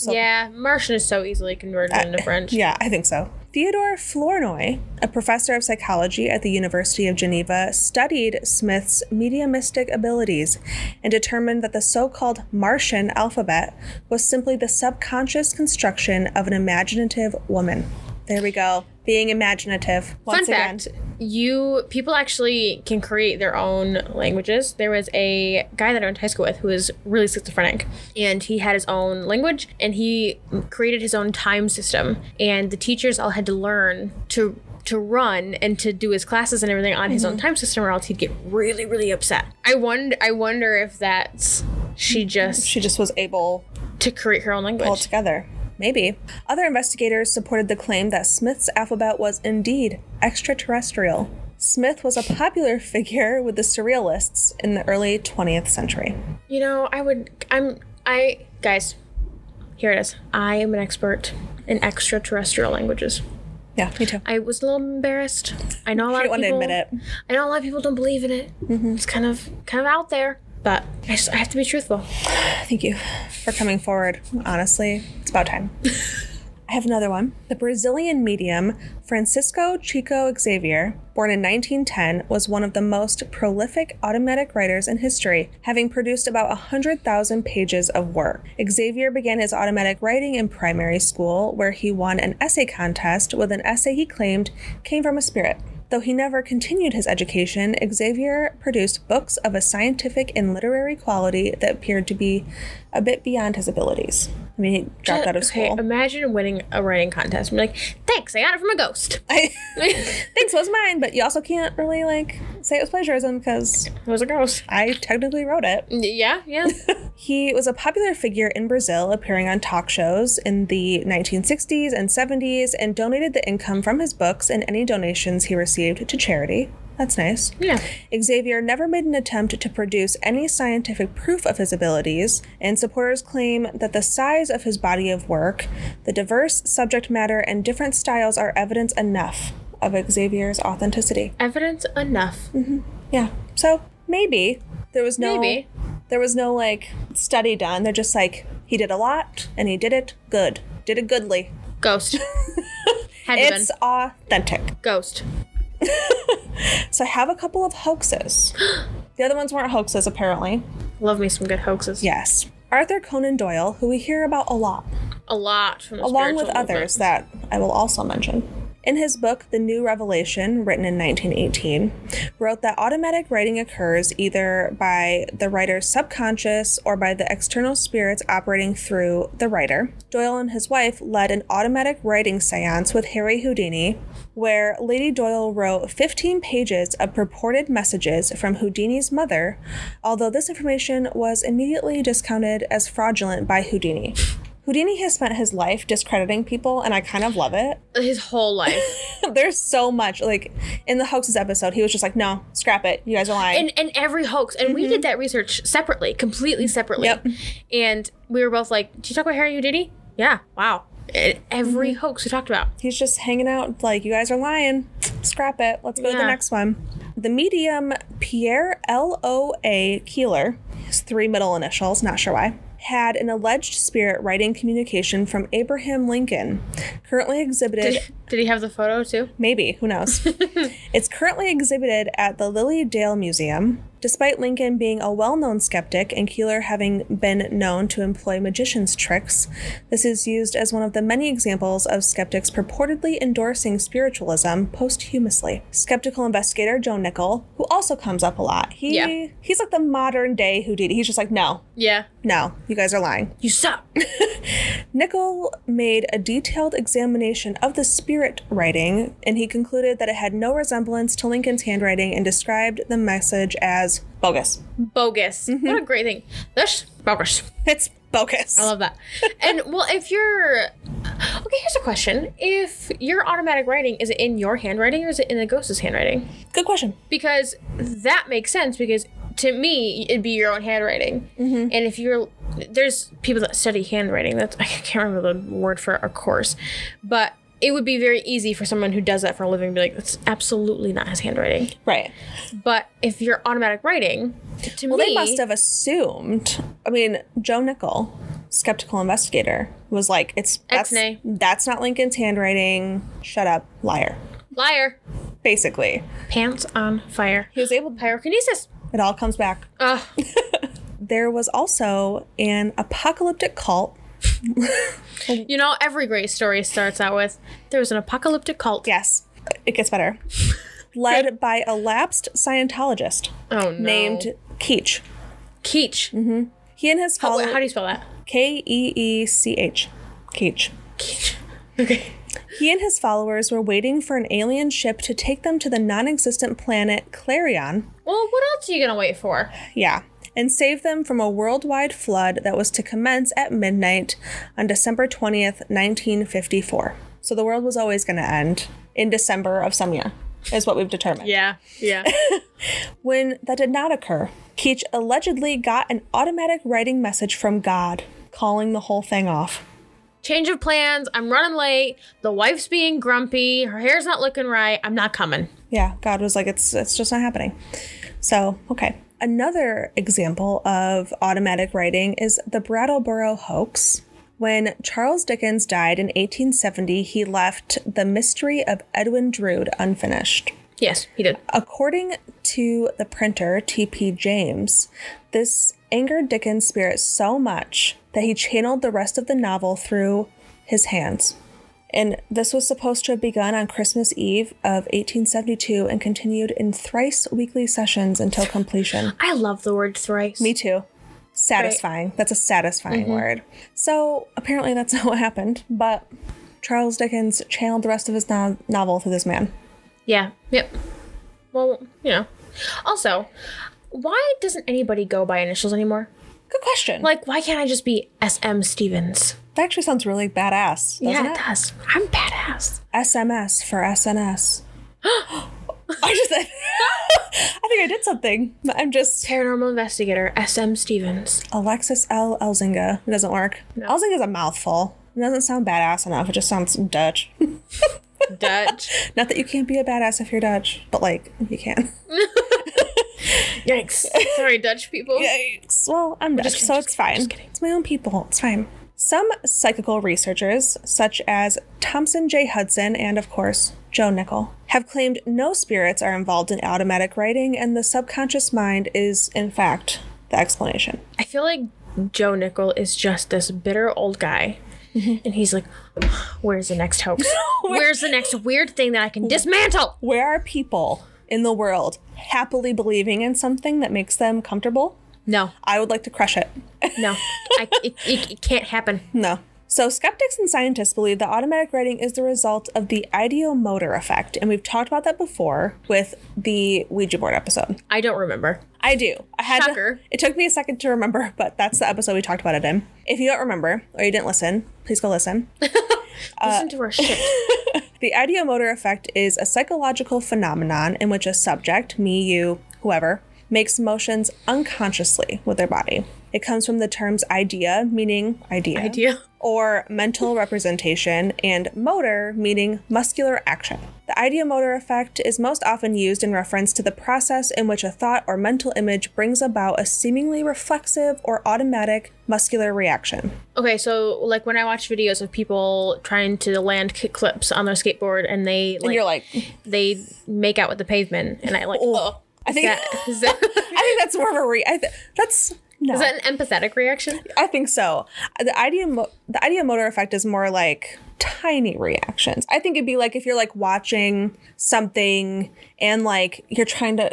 Yeah, Martian is so easily converted into French. Yeah, I think so. Theodore Flournoy, a professor of psychology at the University of Geneva, studied Smith's mediumistic abilities and determined that the so-called Martian alphabet was simply the subconscious construction of an imaginative woman. There we go. Being imaginative. Once Fun fact, people actually can create their own languages. There was a guy that I went to high school with who was really schizophrenic, and he had his own language, and he created his own time system, and the teachers all had to learn to run and to do his classes and everything on his own time system, or else he'd get really, really upset. I wonder if that's she just was able to create her own language altogether. Maybe. Other investigators supported the claim that Smith's alphabet was indeed extraterrestrial. Smith was a popular figure with the Surrealists in the early 20th century. You know, guys, here it is. I am an expert in extraterrestrial languages. Yeah, me too. I was a little embarrassed. I know a lot of people. You don't want to admit it. I know a lot of people don't believe in it. Mm-hmm. It's kind of out there. But I have to be truthful. Thank you for coming forward. Honestly, it's about time. I have another one. The Brazilian medium Francisco Chico Xavier, born in 1910, was one of the most prolific automatic writers in history, having produced about 100,000 pages of work. Xavier began his automatic writing in primary school, where he won an essay contest with an essay he claimed came from a spirit. Though he never continued his education, Xavier produced books of a scientific and literary quality that appeared to be a bit beyond his abilities. I mean, he dropped out of school. Okay, imagine winning a writing contest and be like, thanks, I got it from a ghost. Thanks, it was mine, but you also can't really, say it was plagiarism because... It was a ghost. I technically wrote it. Yeah. He was a popular figure in Brazil, appearing on talk shows in the 1960s and 70s, and donated the income from his books and any donations he received to charity. That's nice. Yeah. Xavier never made an attempt to produce any scientific proof of his abilities, and supporters claim that the size of his body of work, the diverse subject matter, and different styles are evidence enough of Xavier's authenticity. Evidence enough. Mm-hmm. Yeah. So maybe there was no study done. They're just he did a lot and he did it good. Did it goodly. Ghost. It's authentic. Ghost. So I have a couple of hoaxes. The other ones weren't hoaxes, apparently. Love me some good hoaxes. Yes. Arthur Conan Doyle, who we hear about a lot. A lot. From the along with others that I will also mention. In his book, The New Revelation, written in 1918, wrote that automatic writing occurs either by the writer's subconscious or by the external spirits operating through the writer. Doyle and his wife led an automatic writing seance with Harry Houdini, where Lady Doyle wrote 15 pages of purported messages from Houdini's mother, although this information was immediately discounted as fraudulent by Houdini. Houdini has spent his life discrediting people, and I kind of love it. His whole life. There's so much. Like, in the hoaxes episode, he was just like, no, scrap it. You guys are lying. And every hoax. And we did that research separately, completely separately. Yep. And we were both like, did you talk about Harry Houdini? Yeah. Wow. Every hoax we talked about. He's just hanging out like, you guys are lying. Scrap it. Let's go to the next one. The medium Pierre L.O.A. Keeler, his 3 middle initials, not sure why, had an alleged spirit writing communication from Abraham Lincoln, currently exhibited... Did he have the photo too? Maybe. Who knows? It's currently exhibited at the Lily Dale Museum. Despite Lincoln being a well-known skeptic and Keeler having been known to employ magician's tricks, this is used as one of the many examples of skeptics purportedly endorsing spiritualism posthumously. Skeptical investigator Joe Nickell, who also comes up a lot, he's like the modern day Houdini. He's just like, no. Yeah. No, you guys are lying. You suck. Nickell made a detailed examination of the spirit writing, and he concluded that it had no resemblance to Lincoln's handwriting and described the message as bogus. Bogus. What a great thing. That's bogus. It's bogus. I love that. And, well, if you're... Okay, here's a question. If your automatic writing, is it in your handwriting or is it in the ghost's handwriting? Good question. Because that makes sense, because to me, it'd be your own handwriting. And if you're... There's people that study handwriting. I can't remember the word for a course. But it would be very easy for someone who does that for a living to be like, that's absolutely not his handwriting. Right. But if you're automatic writing, to me... Well, they must have assumed... I mean, Joe Nickell, skeptical investigator, was like, that's not Lincoln's handwriting. Shut up. Liar. Liar. Basically. Pants on fire. He was able... Pyrokinesis. It all comes back. There was also an apocalyptic cult. You know, every great story starts out with, there was an apocalyptic cult. Yes. It gets better. Led by a lapsed Scientologist. Oh, no. Named Keech. Keech? He and his followers... How do you spell that? Keech. Keech. Keech. Okay. He and his followers were waiting for an alien ship to take them to the non-existent planet Clarion. Well, what else are you going to wait for? Yeah. And save them from a worldwide flood that was to commence at midnight on December 20th, 1954. So the world was always going to end in December of some year, is what we've determined. Yeah. When that did not occur, Keech allegedly got an automatic writing message from God, calling the whole thing off. Change of plans. I'm running late. The wife's being grumpy. Her hair's not looking right. I'm not coming. Yeah, God was like, it's just not happening. So, okay. Another example of automatic writing is the Brattleboro Hoax. When Charles Dickens died in 1870, he left The Mystery of Edwin Drood unfinished. Yes, he did. According to the printer, T.P. James, this angered Dickens' spirit so much that he channeled the rest of the novel through his hands. And this was supposed to have begun on Christmas Eve of 1872 and continued in thrice weekly sessions until completion. I love the word thrice. Me too. Satisfying. Right. That's a satisfying word. So apparently that's not what happened, but Charles Dickens channeled the rest of his novel through this man. Yeah. Yep. Well, you know. Also, why doesn't anybody go by initials anymore? Good question. Like, why can't I just be S.M. Stevens? That actually sounds really badass, doesn't it? Yeah, it does. I'm badass. SMS for SNS. I think I did something. I'm just... Paranormal investigator, S.M. Stevens. Alexis L. Elzinga. It doesn't work. No. Elzinga's a mouthful. It doesn't sound badass enough. It just sounds Dutch. Dutch. Not that you can't be a badass if you're Dutch, but, like, you can. Yikes. Sorry, Dutch people. Yikes. Well, I'm Dutch, so it's fine. Just kidding. It's my own people. It's fine. Some psychical researchers, such as Thompson J. Hudson and, of course, Joe Nickell, have claimed no spirits are involved in automatic writing, and the subconscious mind is, in fact, the explanation. I feel like Joe Nickell is just this bitter old guy. And he's like, where's the next hoax? Where's the next weird thing that I can dismantle? Where are people in the world happily believing in something that makes them comfortable? No. I would like to crush it. No. It can't happen. No. So skeptics and scientists believe that automatic writing is the result of the Ideomotor Effect. And we've talked about that before with the Ouija board episode. I don't remember. I do. Shocker. It took me a second to remember, but that's the episode we talked about it in. If you don't remember or you didn't listen, please go listen. Listen to our shit. The ideomotor effect is a psychological phenomenon in which a subject, me, you, whoever, makes motions unconsciously with their body. It comes from the terms idea, meaning idea, or mental representation, and motor, meaning muscular action. The ideomotor effect is most often used in reference to the process in which a thought or mental image brings about a seemingly reflexive or automatic muscular reaction. Okay, so like when I watch videos of people trying to land kick flips on their skateboard and they like, and you're like, they make out with the pavement, and I like, I think I think that's more of a that's no. Is that an empathetic reaction? I think so. The ideomotor effect is more like tiny reactions. I think it'd be like if you're like watching something and like you're trying to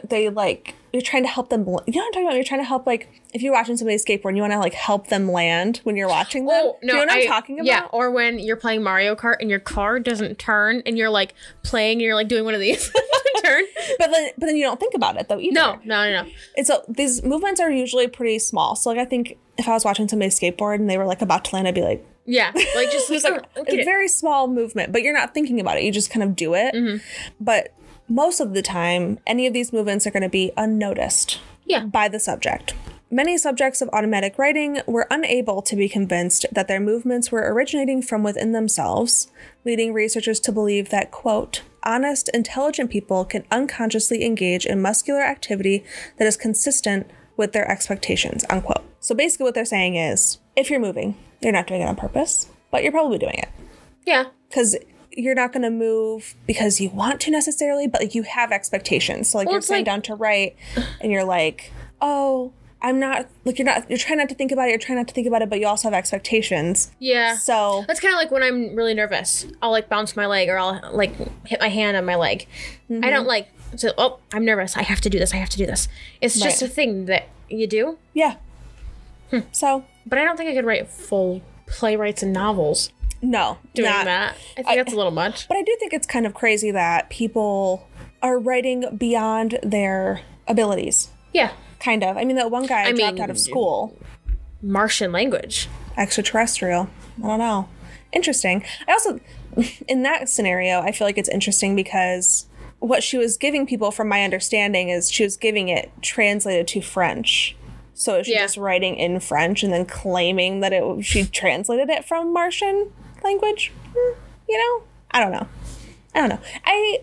help them. You know what I'm talking about? You're trying to help, like if you're watching somebody skateboard and you want to like help them land when you're watching them. Oh, no, do you know what I'm talking about? Yeah, or when you're playing Mario Kart and your car doesn't turn and you're like playing and you're like doing one of these to turn. But then you don't think about it though either. No. And so these movements are usually pretty small. So like I think if I was watching somebody skateboard and they were like about to land, I'd be like, yeah, like just it's like a very small movement, but you're not thinking about it. You just kind of do it. Mm-hmm. But most of the time, any of these movements are going to be unnoticed by the subject. Many subjects of automatic writing were unable to be convinced that their movements were originating from within themselves, leading researchers to believe that, quote, honest, intelligent people can unconsciously engage in muscular activity that is consistent with their expectations, unquote. So basically what they're saying is, if you're moving, you're not doing it on purpose, but you're probably doing it. Yeah. Because you're not going to move because you want to necessarily, but like you have expectations. So like you're sitting down to write and you're like, oh, I'm not, like you're trying not to think about it, but you also have expectations. Yeah. So that's kind of like when I'm really nervous. I'll like bounce my leg or I'll like hit my hand on my leg. Mm-hmm. I don't like, so, oh, I'm nervous. I have to do this. It's just a thing that you do. Yeah. So. But I don't think I could write full playwrights and novels. No. Doing that. I think that's a little much. But I do think it's kind of crazy that people are writing beyond their abilities. Yeah. Kind of. I mean, that one guy dropped out of school. Martian language. Extraterrestrial. I don't know. Interesting. I also, in that scenario, I feel like it's interesting because what she was giving people, from my understanding, is she was giving it translated to French. So is she just writing in French and then claiming that she translated it from Martian language? You know? I don't know. I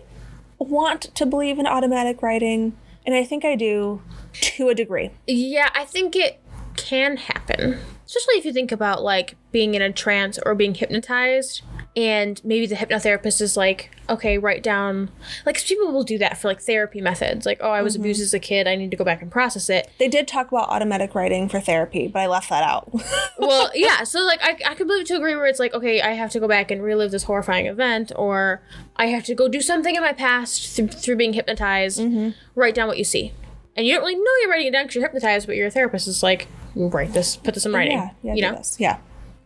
want to believe in automatic writing, and I think I do to a degree. Yeah, I think it can happen. Especially if you think about, like, being in a trance or being hypnotized, and maybe the hypnotherapist is like, okay, write down... Like, people will do that for, like, therapy methods. Like, oh, I was abused as a kid. I need to go back and process it. They did talk about automatic writing for therapy, but I left that out. Well, yeah. So, like, I completely agree where it's like, okay, I have to go back and relive this horrifying event, or I have to go do something in my past through being hypnotized. Mm-hmm. Write down what you see. And you don't really know you're writing it down because you're hypnotized, but your therapist is like, write this, put this in writing. Yeah, you know? This. Yeah.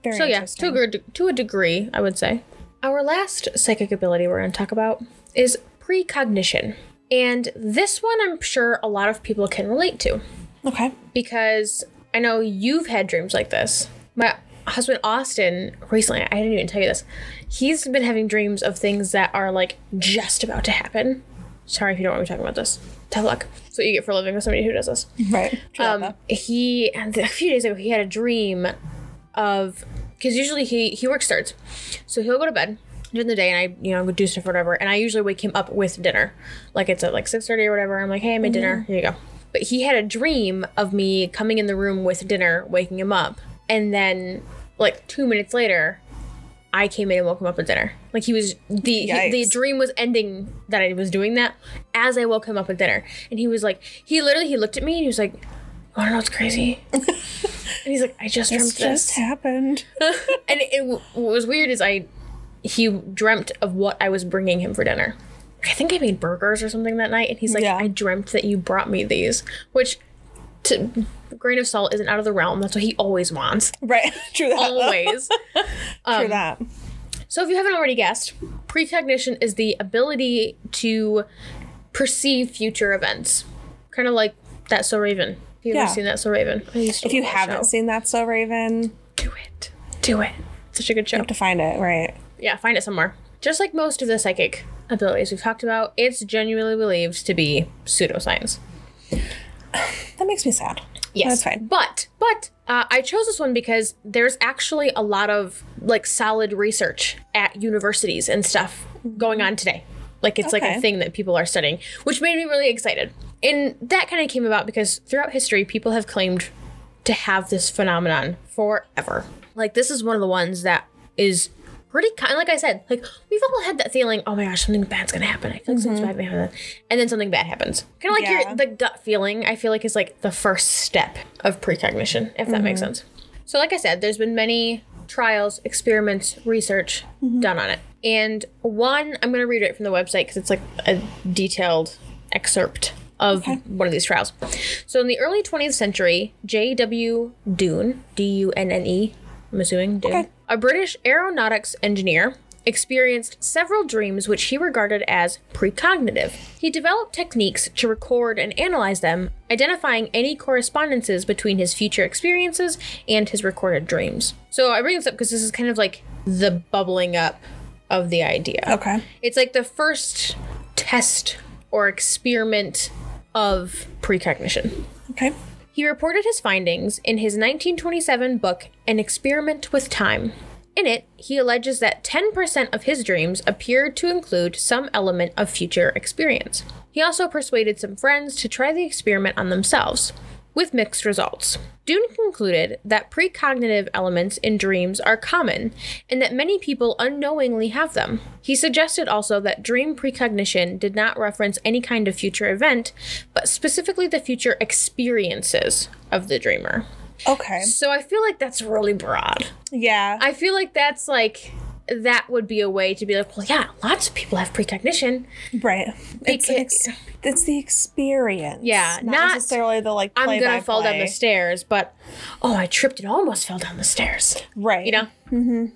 Very interesting. Yeah, to a degree, I would say. Our last psychic ability we're going to talk about is precognition. And this one I'm sure a lot of people can relate to. Okay. Because I know you've had dreams like this. My husband, Austin, recently, I didn't even tell you this, he's been having dreams of things that are like just about to happen. Sorry if you don't want me talking about this. Tough luck. That's what you get for living with somebody who does this. Right. A few days ago, he had a dream of, because usually he works thirds. So he'll go to bed during the day and I, go do stuff or whatever. And I usually wake him up with dinner. Like it's at like 6:30 or whatever. I'm like, hey, I made dinner. Here you go. But he had a dream of me coming in the room with dinner, waking him up. And then like 2 minutes later, I came in and woke him up with dinner. Like the dream was ending that I was doing that as I woke him up with dinner. And he was like, he looked at me and he was like, you wanna know what's crazy? And he's like, I just dreamt this. Just happened. And what was weird is he dreamt of what I was bringing him for dinner. I think I made burgers or something that night. And he's like, I dreamt that you brought me these, which to a grain of salt isn't out of the realm. That's what he always wants. Right. True that. Always. True that. So if you haven't already guessed, precognition is the ability to perceive future events. Kind of like That's So Raven. Have you ever seen That's So Raven? If you haven't seen That's So Raven, do it. Do it. Such a good show. You have to find it, right? Yeah, find it somewhere. Just like most of the psychic abilities we've talked about, it's genuinely believed to be pseudoscience. That makes me sad. Yes. That's fine. But I chose this one because there's actually a lot of like solid research at universities and stuff going on today. Like it's like a thing that people are studying, which made me really excited. And that kind of came about because throughout history, people have claimed to have this phenomenon forever. Like this is one of the ones that is pretty kind. Like I said, like we've all had that feeling. Oh my gosh, something bad's gonna happen. I feel like something's bad gonna happen, and then something bad happens. Kind of like the gut feeling. I feel like is like the first step of precognition, if that makes sense. So, like I said, there's been many trials, experiments, research done on it, and one I'm gonna read right from the website because it's like a detailed excerpt of one of these trials. So, in the early 20th century, J.W. Dunne, D-U-N-N-E. I'm assuming Dunne, a British aeronautics engineer, experienced several dreams which he regarded as precognitive. He developed techniques to record and analyze them, identifying any correspondences between his future experiences and his recorded dreams. So I bring this up because this is kind of like the bubbling up of the idea. Okay. It's like the first test or experiment of precognition. Okay. He reported his findings in his 1927 book, An Experiment with Time. In it, he alleges that 10% of his dreams appeared to include some element of future experience. He also persuaded some friends to try the experiment on themselves, with mixed results. Dunne concluded that precognitive elements in dreams are common, and that many people unknowingly have them. He suggested also that dream precognition did not reference any kind of future event, but specifically the future experiences of the dreamer. Okay. So I feel like that's really broad. Yeah. I feel like that's like, that would be a way to be like, well, yeah, lots of people have precognition. Right. It's the experience. Yeah. Not necessarily the like play I'm going to fall down the stairs, but, oh, I tripped and almost fell down the stairs. Right. You know? Mm-hmm.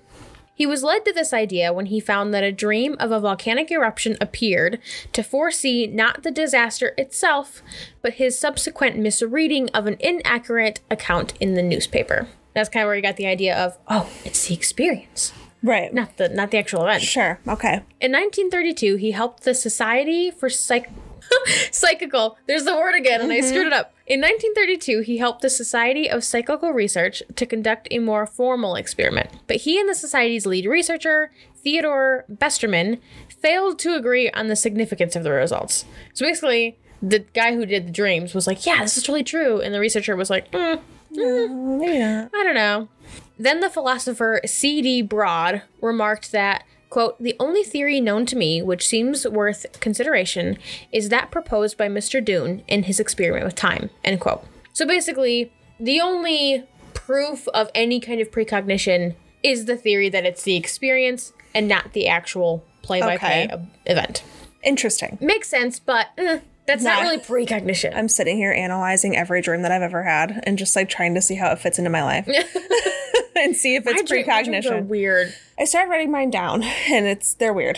He was led to this idea when he found that a dream of a volcanic eruption appeared to foresee not the disaster itself, but his subsequent misreading of an inaccurate account in the newspaper. That's kind of where he got the idea of, oh, it's the experience. Right. Not the actual event. Sure. Okay. In 1932, he helped the Society for Psychical. There's the word again, and I screwed it up. In 1932, he helped the Society of Psychical Research to conduct a more formal experiment. But he and the Society's lead researcher, Theodore Besterman, failed to agree on the significance of the results. So basically, the guy who did the dreams was like, yeah, this is really true. And the researcher was like, maybe not. I don't know. Then the philosopher C.D. Broad remarked that, quote, the only theory known to me which seems worth consideration is that proposed by Mr. Dunne in his experiment with time, end quote. So basically, the only proof of any kind of precognition is the theory that it's the experience and not the actual play-by-play event. Interesting. Makes sense, but that's not really precognition. I'm sitting here analyzing every dream that I've ever had and just like trying to see how it fits into my life. And see if it's precognition. Are weird. I started writing mine down, and they're weird.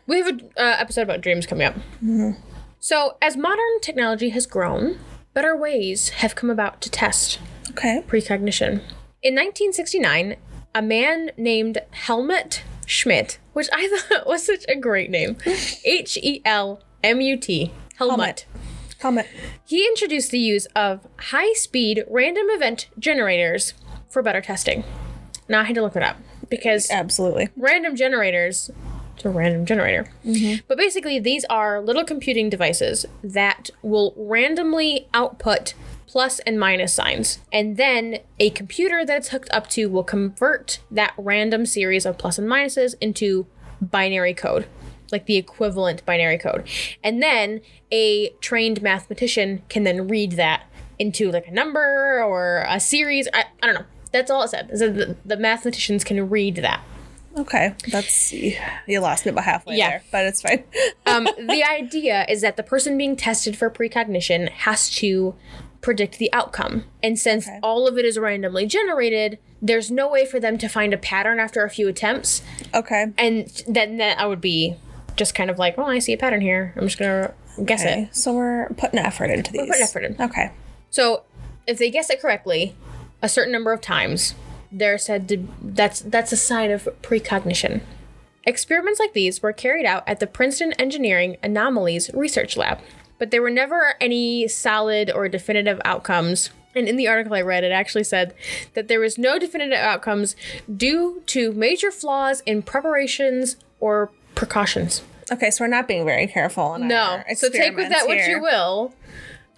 We have an episode about dreams coming up. Mm-hmm. So, as modern technology has grown, better ways have come about to test precognition. In 1969, a man named Helmut Schmidt, which I thought was such a great name, Helmut. Helmut. He introduced the use of high-speed random event generators for better testing. Now I had to look it up because random generators, it's a random generator. Mm-hmm. But basically these are little computing devices that will randomly output plus and minus signs. And then a computer that it's hooked up to will convert that random series of plus and minuses into binary code, like the equivalent binary code. And then a trained mathematician can then read that into like a number or a series. I don't know. That's all it said. Is that the mathematicians can read that. Okay. You lost me about halfway there, but it's fine. The idea is that the person being tested for precognition has to predict the outcome. And since all of it is randomly generated, there's no way for them to find a pattern after a few attempts. Okay. And then that would be just kind of like, oh, I see a pattern here. I'm just going to guess it. So we're putting effort into these. We're putting effort in. Okay. So if they guess it correctly a certain number of times, they're said to that's a sign of precognition. Experiments like these were carried out at the Princeton Engineering Anomalies Research Lab, but there were never any solid or definitive outcomes. And in the article I read, it actually said that there was no definitive outcomes due to major flaws in preparations or precautions. Okay, so we're not being very careful in our so take with that what you will.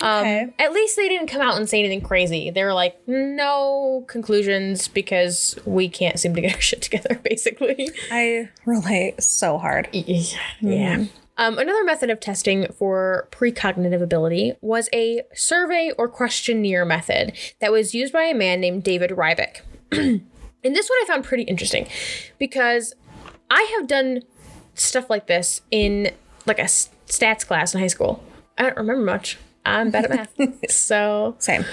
Okay. At least they didn't come out and say anything crazy. They were like, no conclusions because we can't seem to get our shit together, basically. I relate so hard. Yeah. Another method of testing for precognitive ability was a survey or questionnaire method that was used by a man named David Ryback. And this one I found pretty interesting because I have done stuff like this in like a stats class in high school. I don't remember much. I'm bad at math. So same.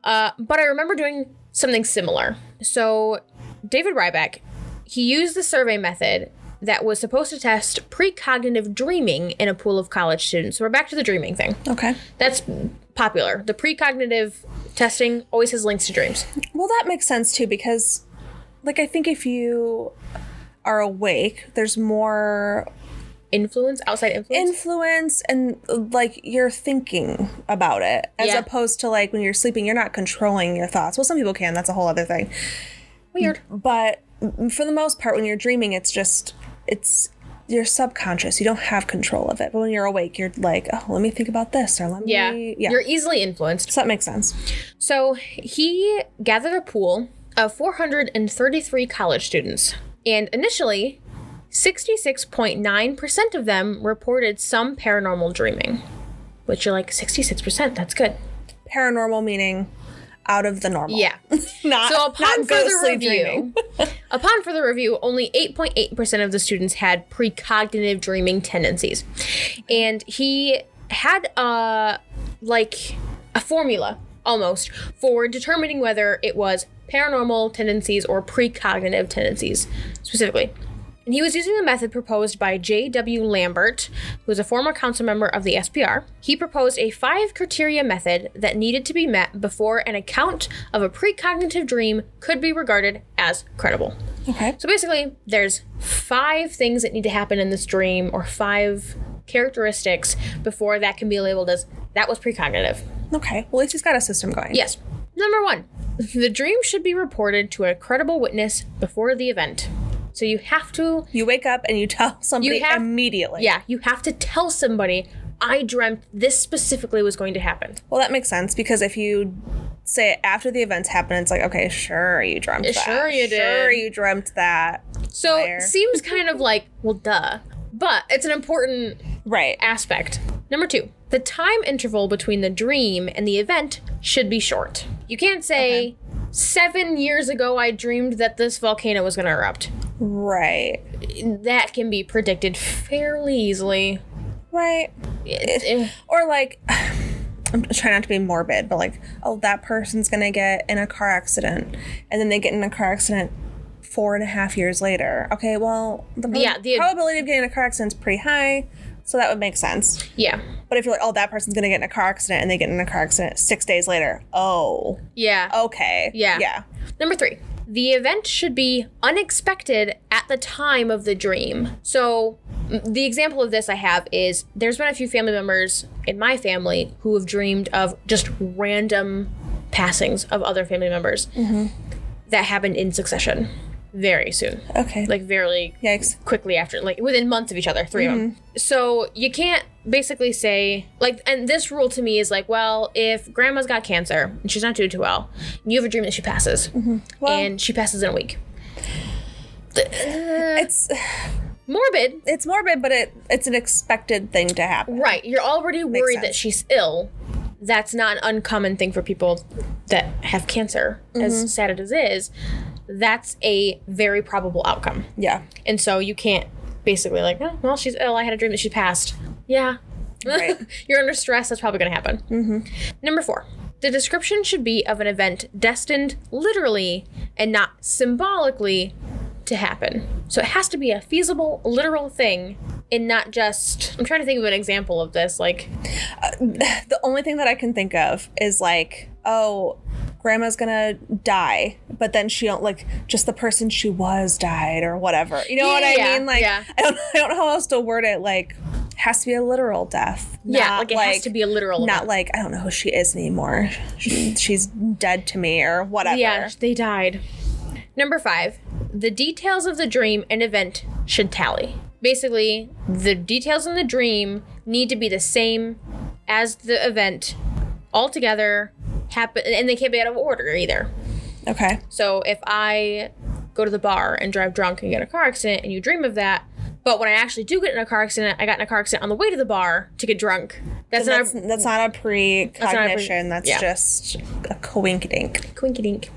But I remember doing something similar. So David Ryback, he used the survey method that was supposed to test precognitive dreaming in a pool of college students. So we're back to the dreaming thing. Okay. That's popular. The precognitive testing always has links to dreams. Well, that makes sense too because, like, I think if you are awake, there's more outside influence, and like you're thinking about it as opposed to like when you're sleeping, you're not controlling your thoughts. Well, some people can. That's a whole other thing. Weird. But for the most part, when you're dreaming, it's your subconscious. You don't have control of it. But when you're awake, you're like, oh, let me think about this, or let me. Yeah. You're easily influenced. So that makes sense. So he gathered a pool of 433 college students, and initially 66.9% of them reported some paranormal dreaming, which you're like, 66%, that's good. Paranormal meaning out of the normal. Yeah. Upon further review, only 8.8% of the students had precognitive dreaming tendencies. And he had a formula almost for determining whether it was paranormal tendencies or precognitive tendencies specifically. And he was using the method proposed by J.W. Lambert, who was a former council member of the SPR. He proposed a 5-criteria method that needed to be met before an account of a precognitive dream could be regarded as credible. Okay. So basically, there's 5 things that need to happen in this dream, or 5 characteristics before that can be labeled as that was precognitive. Okay. Well, at least he's got a system going. Yes. Number 1, the dream should be reported to a credible witness before the event. So you have to... You wake up and you tell somebody immediately. Yeah, you have to tell somebody, I dreamt this specifically was going to happen. Well, that makes sense, because if you say it after the events happen, it's like, okay, sure, you dreamt that. Sure you did. Sure you dreamt that. So it seems kind of like, well, duh. But it's an important aspect. Number 2, the time interval between the dream and the event should be short. You can't say, 7 years ago I dreamed that this volcano was going to erupt. Right. That can be predicted fairly easily. Right. Or like, I'm trying not to be morbid, but like, oh, that person's going to get in a car accident. And then they get in a car accident 4.5 years later. Okay, well, the probability of getting in a car accident is pretty high. So that would make sense. Yeah. But if you're like, oh, that person's going to get in a car accident, and they get in a car accident 6 days later. Oh. Yeah. Okay. Yeah. Number 3. The event should be unexpected at the time of the dream. So the example of this I have is there's been a few family members in my family who have dreamed of just random passings of other family members that happened in succession very soon. Okay. Like very quickly after, like within months of each other, 3 of them. So you can't basically say, like, and this rule to me is like, well, if grandma's got cancer and she's not doing too well, and you have a dream that she passes, well, and she passes in a week. It's morbid. It's morbid, but it's an expected thing to happen. Right. You're already worried that she's ill. That's not an uncommon thing for people that have cancer, as sad as it is. That's a very probable outcome. Yeah. And so you can't basically like, oh, well, she's ill. I had a dream that she passed. Yeah. Right. You're under stress. That's probably going to happen. Number 4. The description should be of an event destined literally and not symbolically to happen. So it has to be a feasible, literal thing in not just, I'm trying to think of an example of this, like the only thing that I can think of is like, oh, grandma's gonna die, but then she don't, like, just the person she was died or whatever. You know what I mean? Like, I don't know how else to word it. Like, has to be a literal death. Like it has to be a literal Not event. like, I don't know who she is anymore. She's dead to me or whatever. Yeah, they died. Number 5, the details of the dream and event should tally. Basically, the details in the dream need to be the same as the event altogether happen, and they can't be out of order either. Okay. So if I go to the bar and drive drunk and get in a car accident and you dream of that, but when I actually do get in a car accident, I got in a car accident on the way to the bar to get drunk. That's not a precognition. That's just a coinkydink. Quinkydink.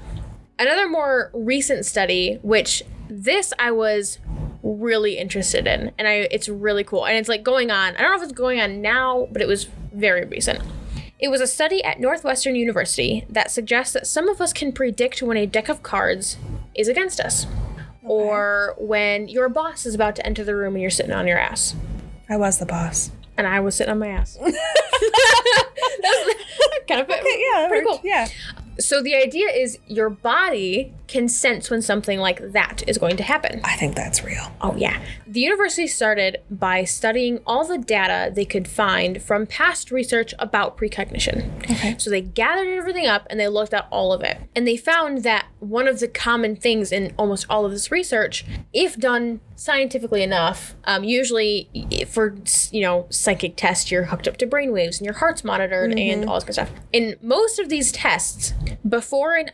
Another more recent study, which this I was really interested in, and it's really cool, and it's like going on. I don't know if it's going on now, but it was very recent. It was a study at Northwestern University that suggests that some of us can predict when a deck of cards is against us, or when your boss is about to enter the room and you're sitting on your ass. I was the boss. And I was sitting on my ass. That was kind of pretty cool. Yeah. So the idea is your body can sense when something like that is going to happen. I think that's real. Oh, yeah. The university started by studying all the data they could find from past research about precognition. Okay. So they gathered everything up and they looked at all of it. And they found that one of the common things in almost all of this research, if done scientifically enough, usually for, psychic tests, you're hooked up to brainwaves and your heart's monitored and all this kind of stuff. In most of these tests, before an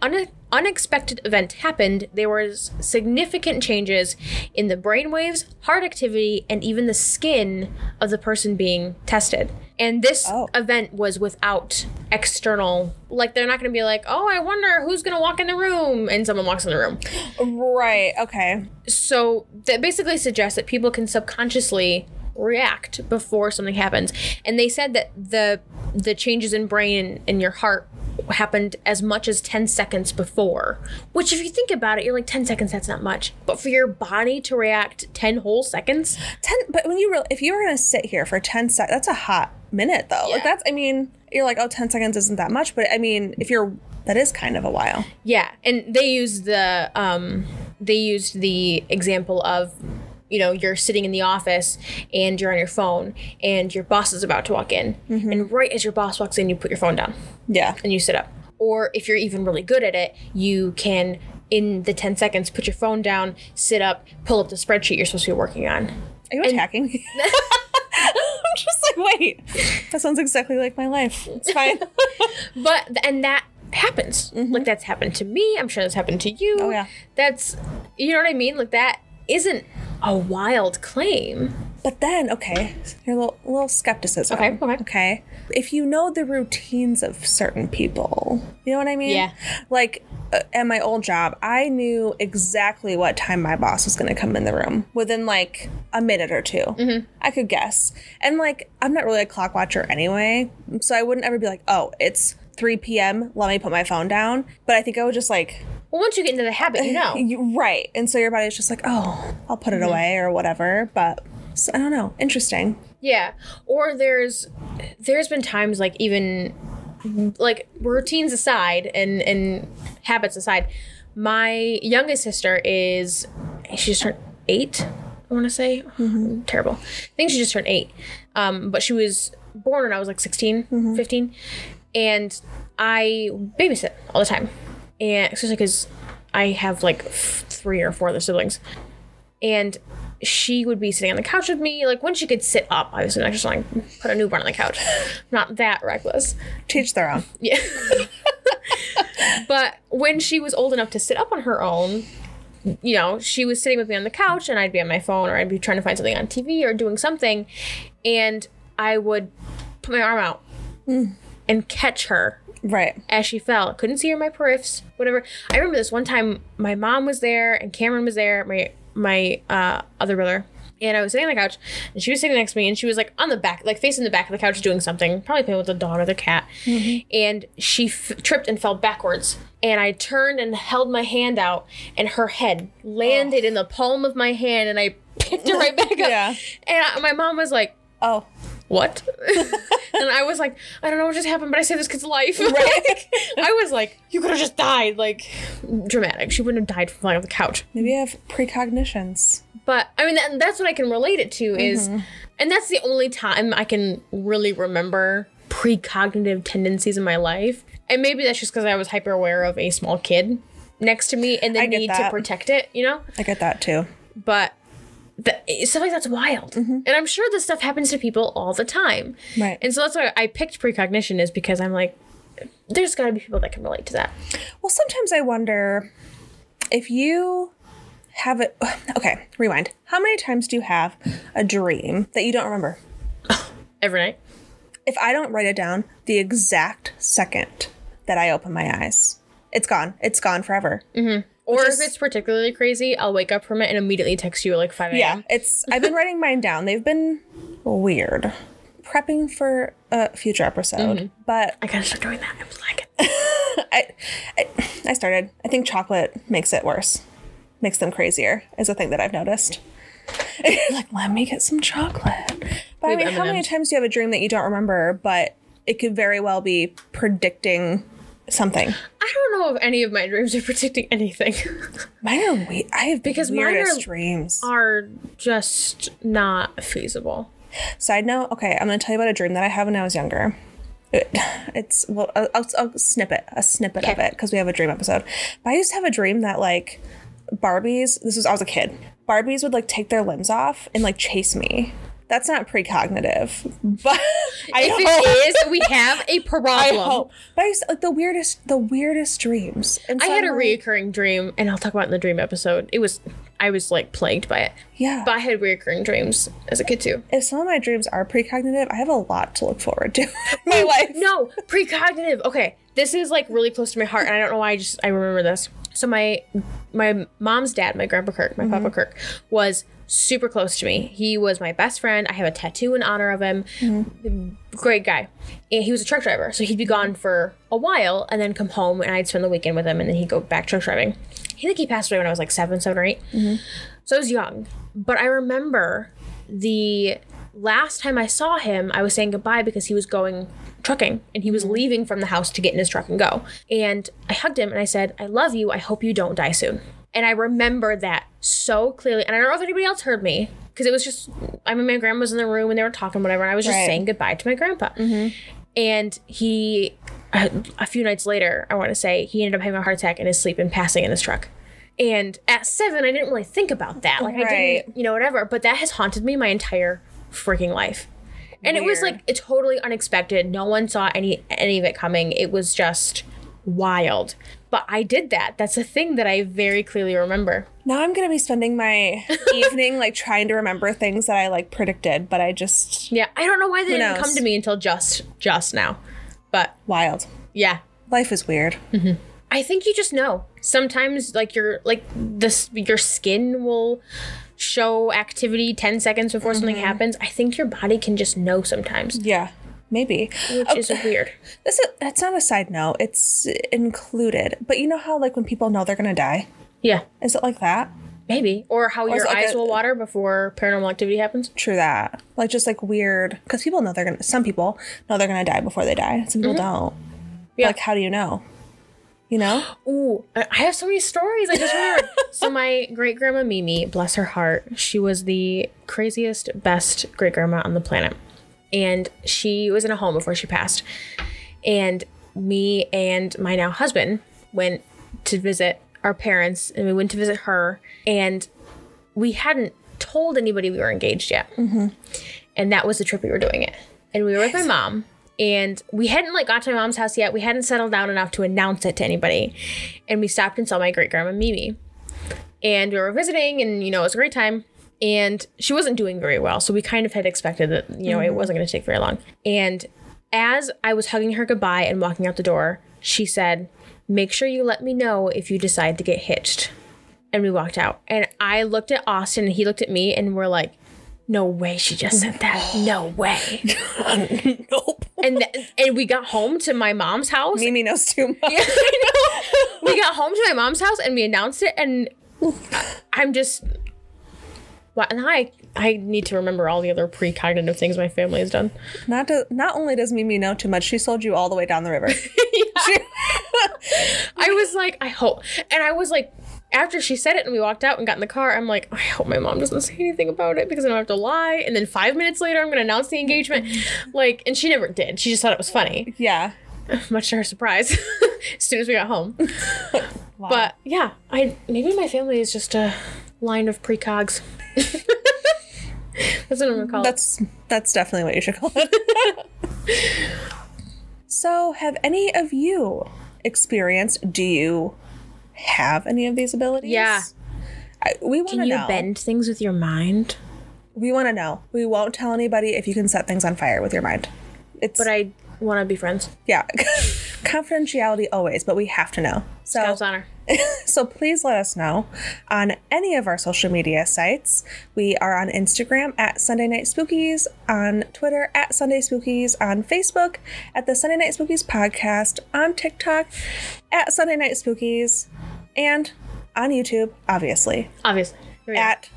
unexpected event happened, there was significant changes in the brainwaves, heart activity, and even the skin of the person being tested. And this event was without external, like they're not going to be like, oh, I wonder who's going to walk in the room, and someone walks in the room. Right, okay. So that basically suggests that people can subconsciously react before something happens. And they said that the changes in brain and your heart happened as much as 10 seconds before, which if you think about it, you're like, 10 seconds, that's not much. But for your body to react 10 whole seconds. But if you were going to sit here for 10 seconds, that's a hot minute though. Yeah. Like you're like, 10 seconds isn't that much. But I mean, that is kind of a while. Yeah. And they used the example of, you're sitting in the office and you're on your phone and your boss is about to walk in. Mm-hmm. And right as your boss walks in, you put your phone down. Yeah. And you sit up. Or if you're even really good at it, you can, in the 10 seconds, put your phone down, sit up, pull up the spreadsheet you're supposed to be working on. Are you attacking me? I'm just like, wait. That sounds exactly like my life. It's fine. And that happens. Mm-hmm. Like, that's happened to me. I'm sure that's happened to you. Oh, yeah. That's, you know what I mean? Like, that isn't a wild claim. But then, okay, here's a little skepticism. Okay. If you know the routines of certain people, you know what I mean? Yeah. Like, at my old job, I knew exactly what time my boss was going to come in the room within, like, a minute or two. Mm-hmm. I could guess. And, like, I'm not really a clock watcher anyway, so I wouldn't ever be like, oh, it's 3 p.m., let me put my phone down. But I think I would just, like... Well, once you get into the habit, you know. Right. And so your body's just like, oh, I'll put it away or whatever. But so, I don't know. Interesting. Yeah. Or there's been times, like, even, like, routines aside and habits aside, my youngest sister she just turned 8, I want to say. Mm-hmm. Terrible. I think she just turned 8. But she was born when I was, like, 16, 15. And I babysit all the time. And especially because I have like 3 or 4 other siblings, and she would be sitting on the couch with me, like when she could sit up. Obviously, not just like put a newborn on the couch. Not that reckless. Teach their own. Yeah. But when she was old enough to sit up on her own, she was sitting with me on the couch, and I'd be on my phone, or I'd be trying to find something on TV or doing something, and I would put my arm out and catch her. Right. As she fell. Couldn't see her in my periffs, whatever. I remember this one time, my mom was there and Cameron was there, my other brother. And I was sitting on the couch and she was sitting next to me and she was like on the back, like facing the back of the couch doing something, probably playing with the dog or the cat. Mm-hmm. And she tripped and fell backwards. And I turned and held my hand out and her head landed in the palm of my hand and I picked hyped it right back up. Yeah. And my mom was like, oh, what? And I was like, I don't know what just happened, but I saved this kid's life. Right? I was like, you could have just died. Like, dramatic. She wouldn't have died from falling off the couch. Maybe you have precognitions. But, I mean, that's what I can relate it to is, and that's the only time I can really remember precognitive tendencies in my life. And maybe that's just because I was hyper aware of a small kid next to me and the need to protect it, you know? I get that too. But stuff like that's wild. And I'm sure this stuff happens to people all the time. Right. And so that's why I picked precognition, is because I'm like, there's got to be people that can relate to that. Well, sometimes I wonder if you have it. Okay, rewind. How many times do you have a dream that you don't remember? Every night. If I don't write it down the exact second that I open my eyes, it's gone. It's gone forever. Or if it's particularly crazy, I'll wake up from it and immediately text you at like 5 a.m. Yeah, I've been writing mine down. They've been weird. Prepping for a future episode, but I gotta start doing that. I'm slacking. I started. I think chocolate makes it worse. Makes them crazier is a thing that I've noticed. And you're like, let me get some chocolate. But I mean, how many times do you have a dream that you don't remember, but it could very well be predicting something? I don't know if any of my dreams are predicting anything. Mine are weird. I have because weirdest dreams. Are just not feasible. Side note, okay, I'm going to tell you about a dream that I had when I was younger. It's, well, I'll snippet of it because we have a dream episode. But I used to have a dream that, like, Barbies, I was a kid, Barbies would, like, take their limbs off and, like, chase me. That's not precognitive, but if it is, we have a problem. I hope. But I used to, like, the weirdest dreams. And so I had a reoccurring dream, and I'll talk about it in the dream episode. I was like plagued by it. Yeah. But I had reoccurring dreams as a kid too. If some of my dreams are precognitive, I have a lot to look forward to in my life. No, precognitive. Okay, this is like really close to my heart, and I don't know why I remember this. So my mom's dad, my grandpa Kirk, my Papa Kirk, was super close to me. He was my best friend. I have a tattoo in honor of him. Great guy. And he was a truck driver, so he'd be gone for a while and then come home, and I'd spend the weekend with him, and then he'd go back truck driving. I think he passed away when I was like 7 or 8. So I was young. But I remember the last time I saw him, I was saying goodbye because he was going trucking and he was leaving from the house to get in his truck and go. And I hugged him and I said, I love you. I hope you don't die soon. And I remember that so clearly. And I don't know if anybody else heard me because it was just, I mean, my grandma was in the room and they were talking, whatever. And I was just saying goodbye to my grandpa. And he, a few nights later, I want to say, he ended up having a heart attack in his sleep and passing in his truck. And at 7, I didn't really think about that. Like, I didn't, whatever. But that has haunted me my entire freaking life. And it was like totally unexpected. No one saw any of it coming. It was just wild. But I did that. That's a thing that I very clearly remember. Now I'm going to be spending my evening like trying to remember things that I like predicted, but I just... Yeah, I don't know why they didn't come to me until just now. But... Wild. Yeah. Life is weird. I think you just know. Sometimes like your skin will show activity 10 seconds before something happens. I think your body can just know sometimes. Yeah. Maybe. Which is weird. That's not a side note. It's included. But you know how, like, when people know they're going to die? Yeah. Is it like that? Maybe. Or how your eyes will water before paranormal activity happens? True that. Like, just, like, weird. Because people know some people know they're going to die before they die. Some people don't. Yeah. Like, how do you know? You know? Ooh, I have so many stories. I just remembered. So my great-grandma Mimi, bless her heart, she was the craziest, best great-grandma on the planet. And she was in a home before she passed. And me and my now husband went to visit our parents, and we went to visit her. And we hadn't told anybody we were engaged yet. And that was the trip we were doing it. And we were with my mom. And we hadn't like got to my mom's house yet. We hadn't settled down enough to announce it to anybody. And we stopped and saw my great-grandma Mimi. And we were visiting, and, it was a great time. And she wasn't doing very well. So we kind of had expected that, it wasn't going to take very long. And as I was hugging her goodbye and walking out the door, she said, make sure you let me know if you decide to get hitched. And we walked out. And I looked at Austin and he looked at me and we're like, no way she just said that. No way. Nope. And we got home to my mom's house. Mimi knows too much. Yeah, I know. We got home to my mom's house and we announced it. And I'm just... Wow, and I need to remember all the other precognitive things my family has done. Not only does Mimi know too much, she sold you all the way down the river. I was like, I hope. And I was like, after she said it and we walked out and got in the car, I'm like, I hope my mom doesn't say anything about it because I don't have to lie. And then 5 minutes later, I'm going to announce the engagement. Like, and she never did. She just thought it was funny. Yeah. Much to her surprise, as soon as we got home. Wow. But yeah, maybe my family is just a line of precogs. That's what I'm gonna call it. That's definitely what you should call it. So, have any of you experienced? Do you have any of these abilities? Yeah. We want to know. Can you bend things with your mind? We want to know. We won't tell anybody if you can set things on fire with your mind. But I want to be friends. Yeah. Confidentiality always, but we have to know. So, Scout's honor. So please let us know on any of our social media sites. We are on Instagram at Sunday Night Spookies, on Twitter at Sunday Spookies, on Facebook at the Sunday Night Spookies podcast, on TikTok at Sunday Night Spookies, and on YouTube, obviously. At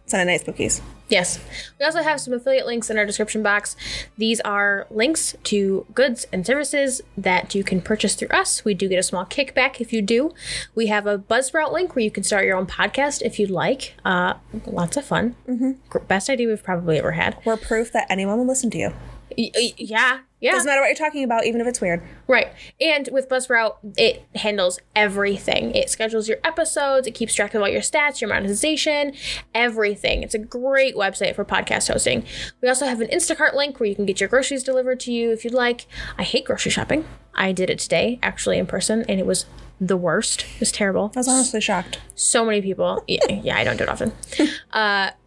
Sunday Night Spookies. Yes. We also have some affiliate links in our description box. These are links to goods and services that you can purchase through us. We do get a small kickback if you do. We have a Buzzsprout link where you can start your own podcast if you'd like. Lots of fun. Mm-hmm. Best idea we've probably ever had. We're proof that anyone will listen to you. Yeah. Doesn't matter what you're talking about, even if it's weird. Right. And with Buzzsprout, it handles everything. It schedules your episodes. It keeps track of all your stats, your monetization, everything. It's a great website for podcast hosting. We also have an Instacart link where you can get your groceries delivered to you if you'd like. I hate grocery shopping. I did it today, actually in person, and it was the worst. It was terrible. I was honestly shocked. So many people. Yeah, I don't do it often.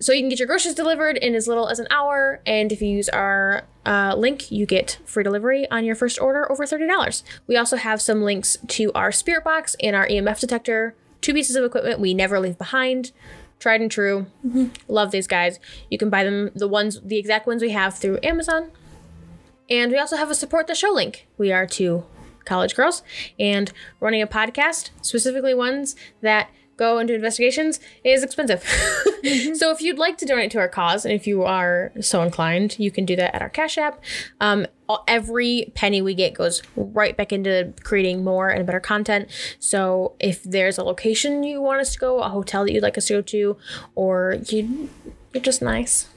So you can get your groceries delivered in as little as an hour. And if you use our link, you get free delivery on your first order over $30. We also have some links to our spirit box and our EMF detector. 2 pieces of equipment we never leave behind. Tried and true. Mm-hmm. Love these guys. You can buy them, the exact ones we have, through Amazon. And we also have a support the show link. We are 2 college girls, and running a podcast, specifically ones that go into investigations, is expensive. Mm-hmm. So if you'd like to donate to our cause, and if you are so inclined, you can do that at our Cash App. Every penny we get goes right back into creating more and better content. So if there's a location you want us to go, a hotel that you'd like us to go to, or you're just nice,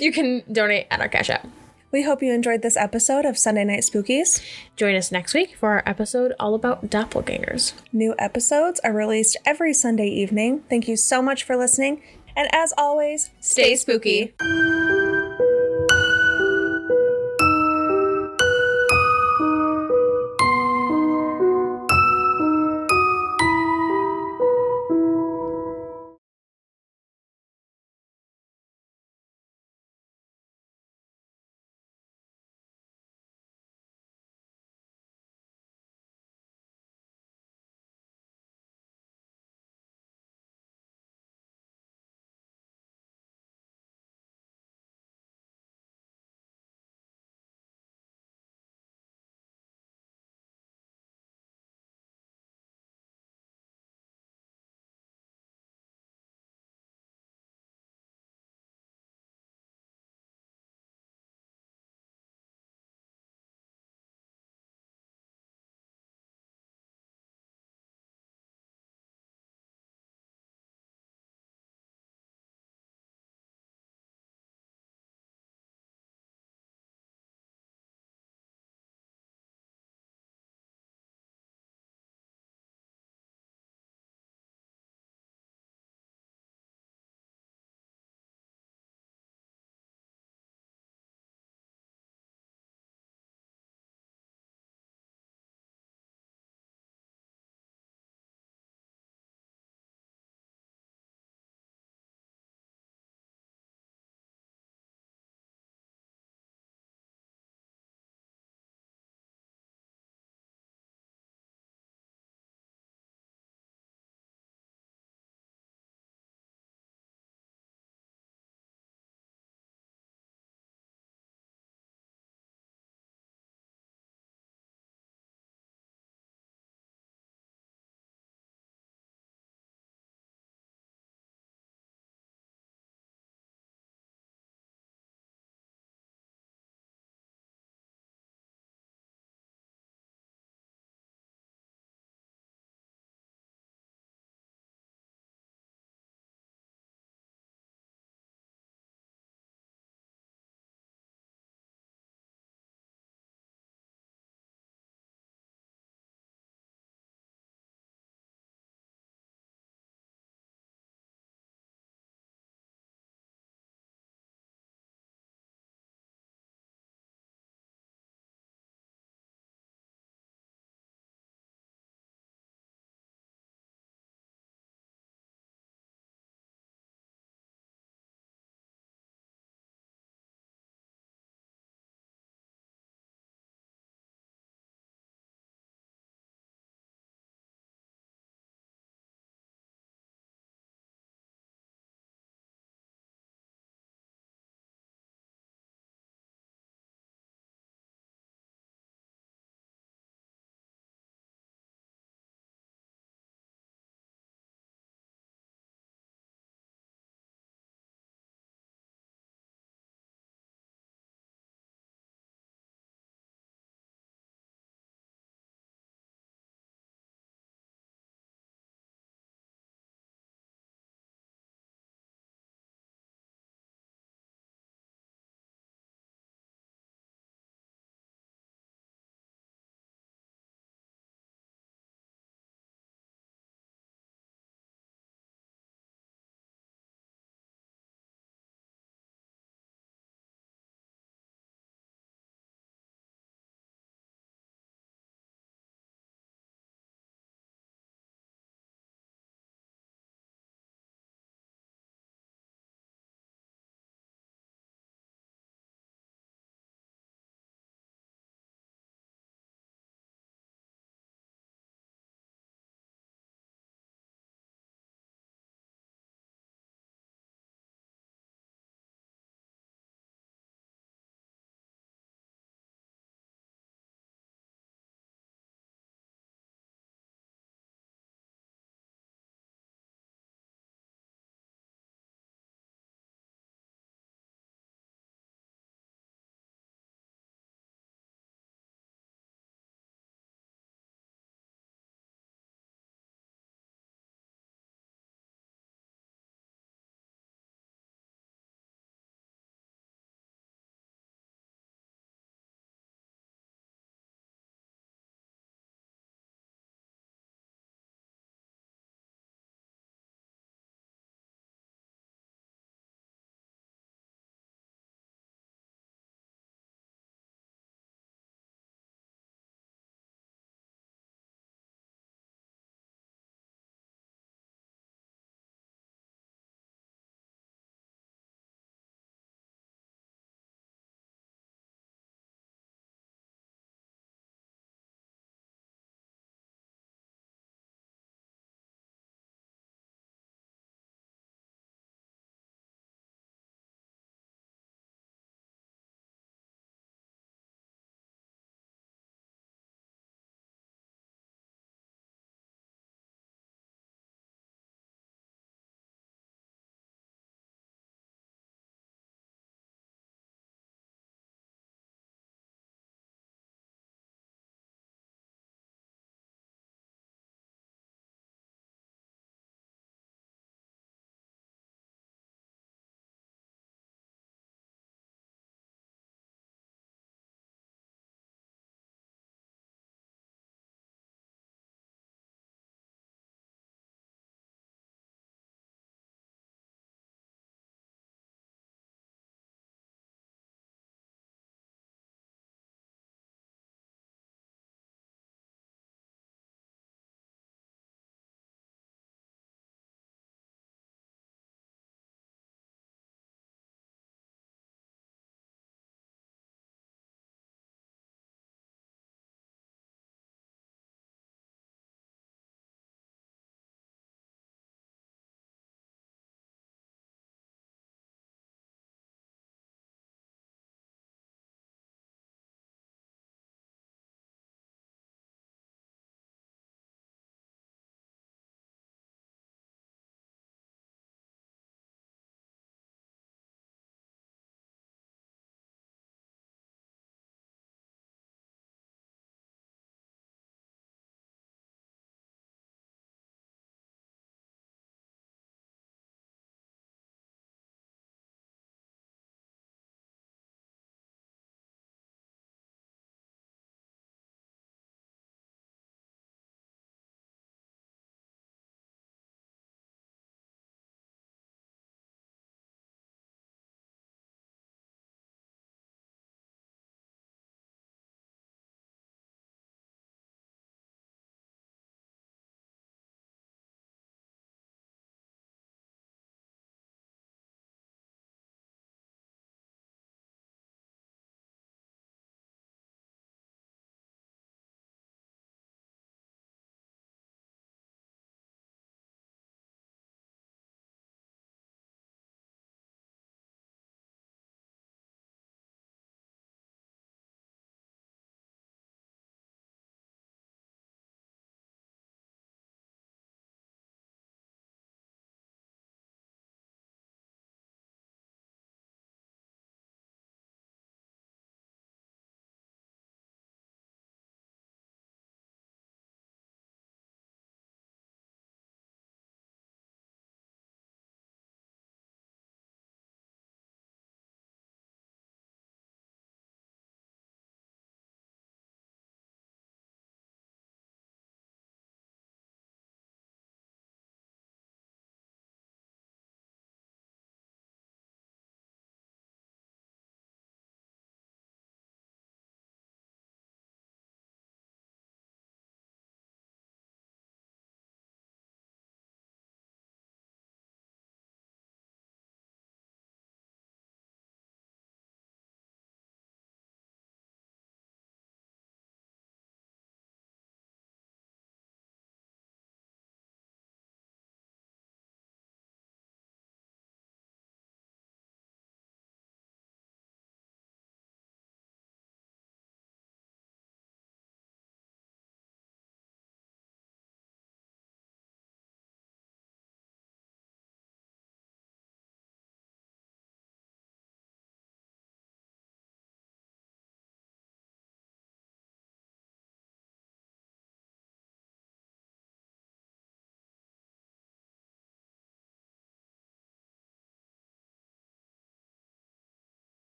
you can donate at our Cash App. We hope you enjoyed this episode of Sunday Night Spookies. Join us next week for our episode all about doppelgangers. New episodes are released every Sunday evening. Thank you so much for listening. And as always, stay spooky.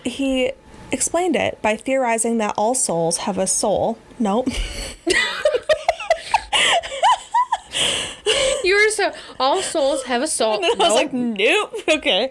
He explained it by theorizing that all souls have a soul. Nope. You were so, all souls have a soul. And then I was like, nope. Okay.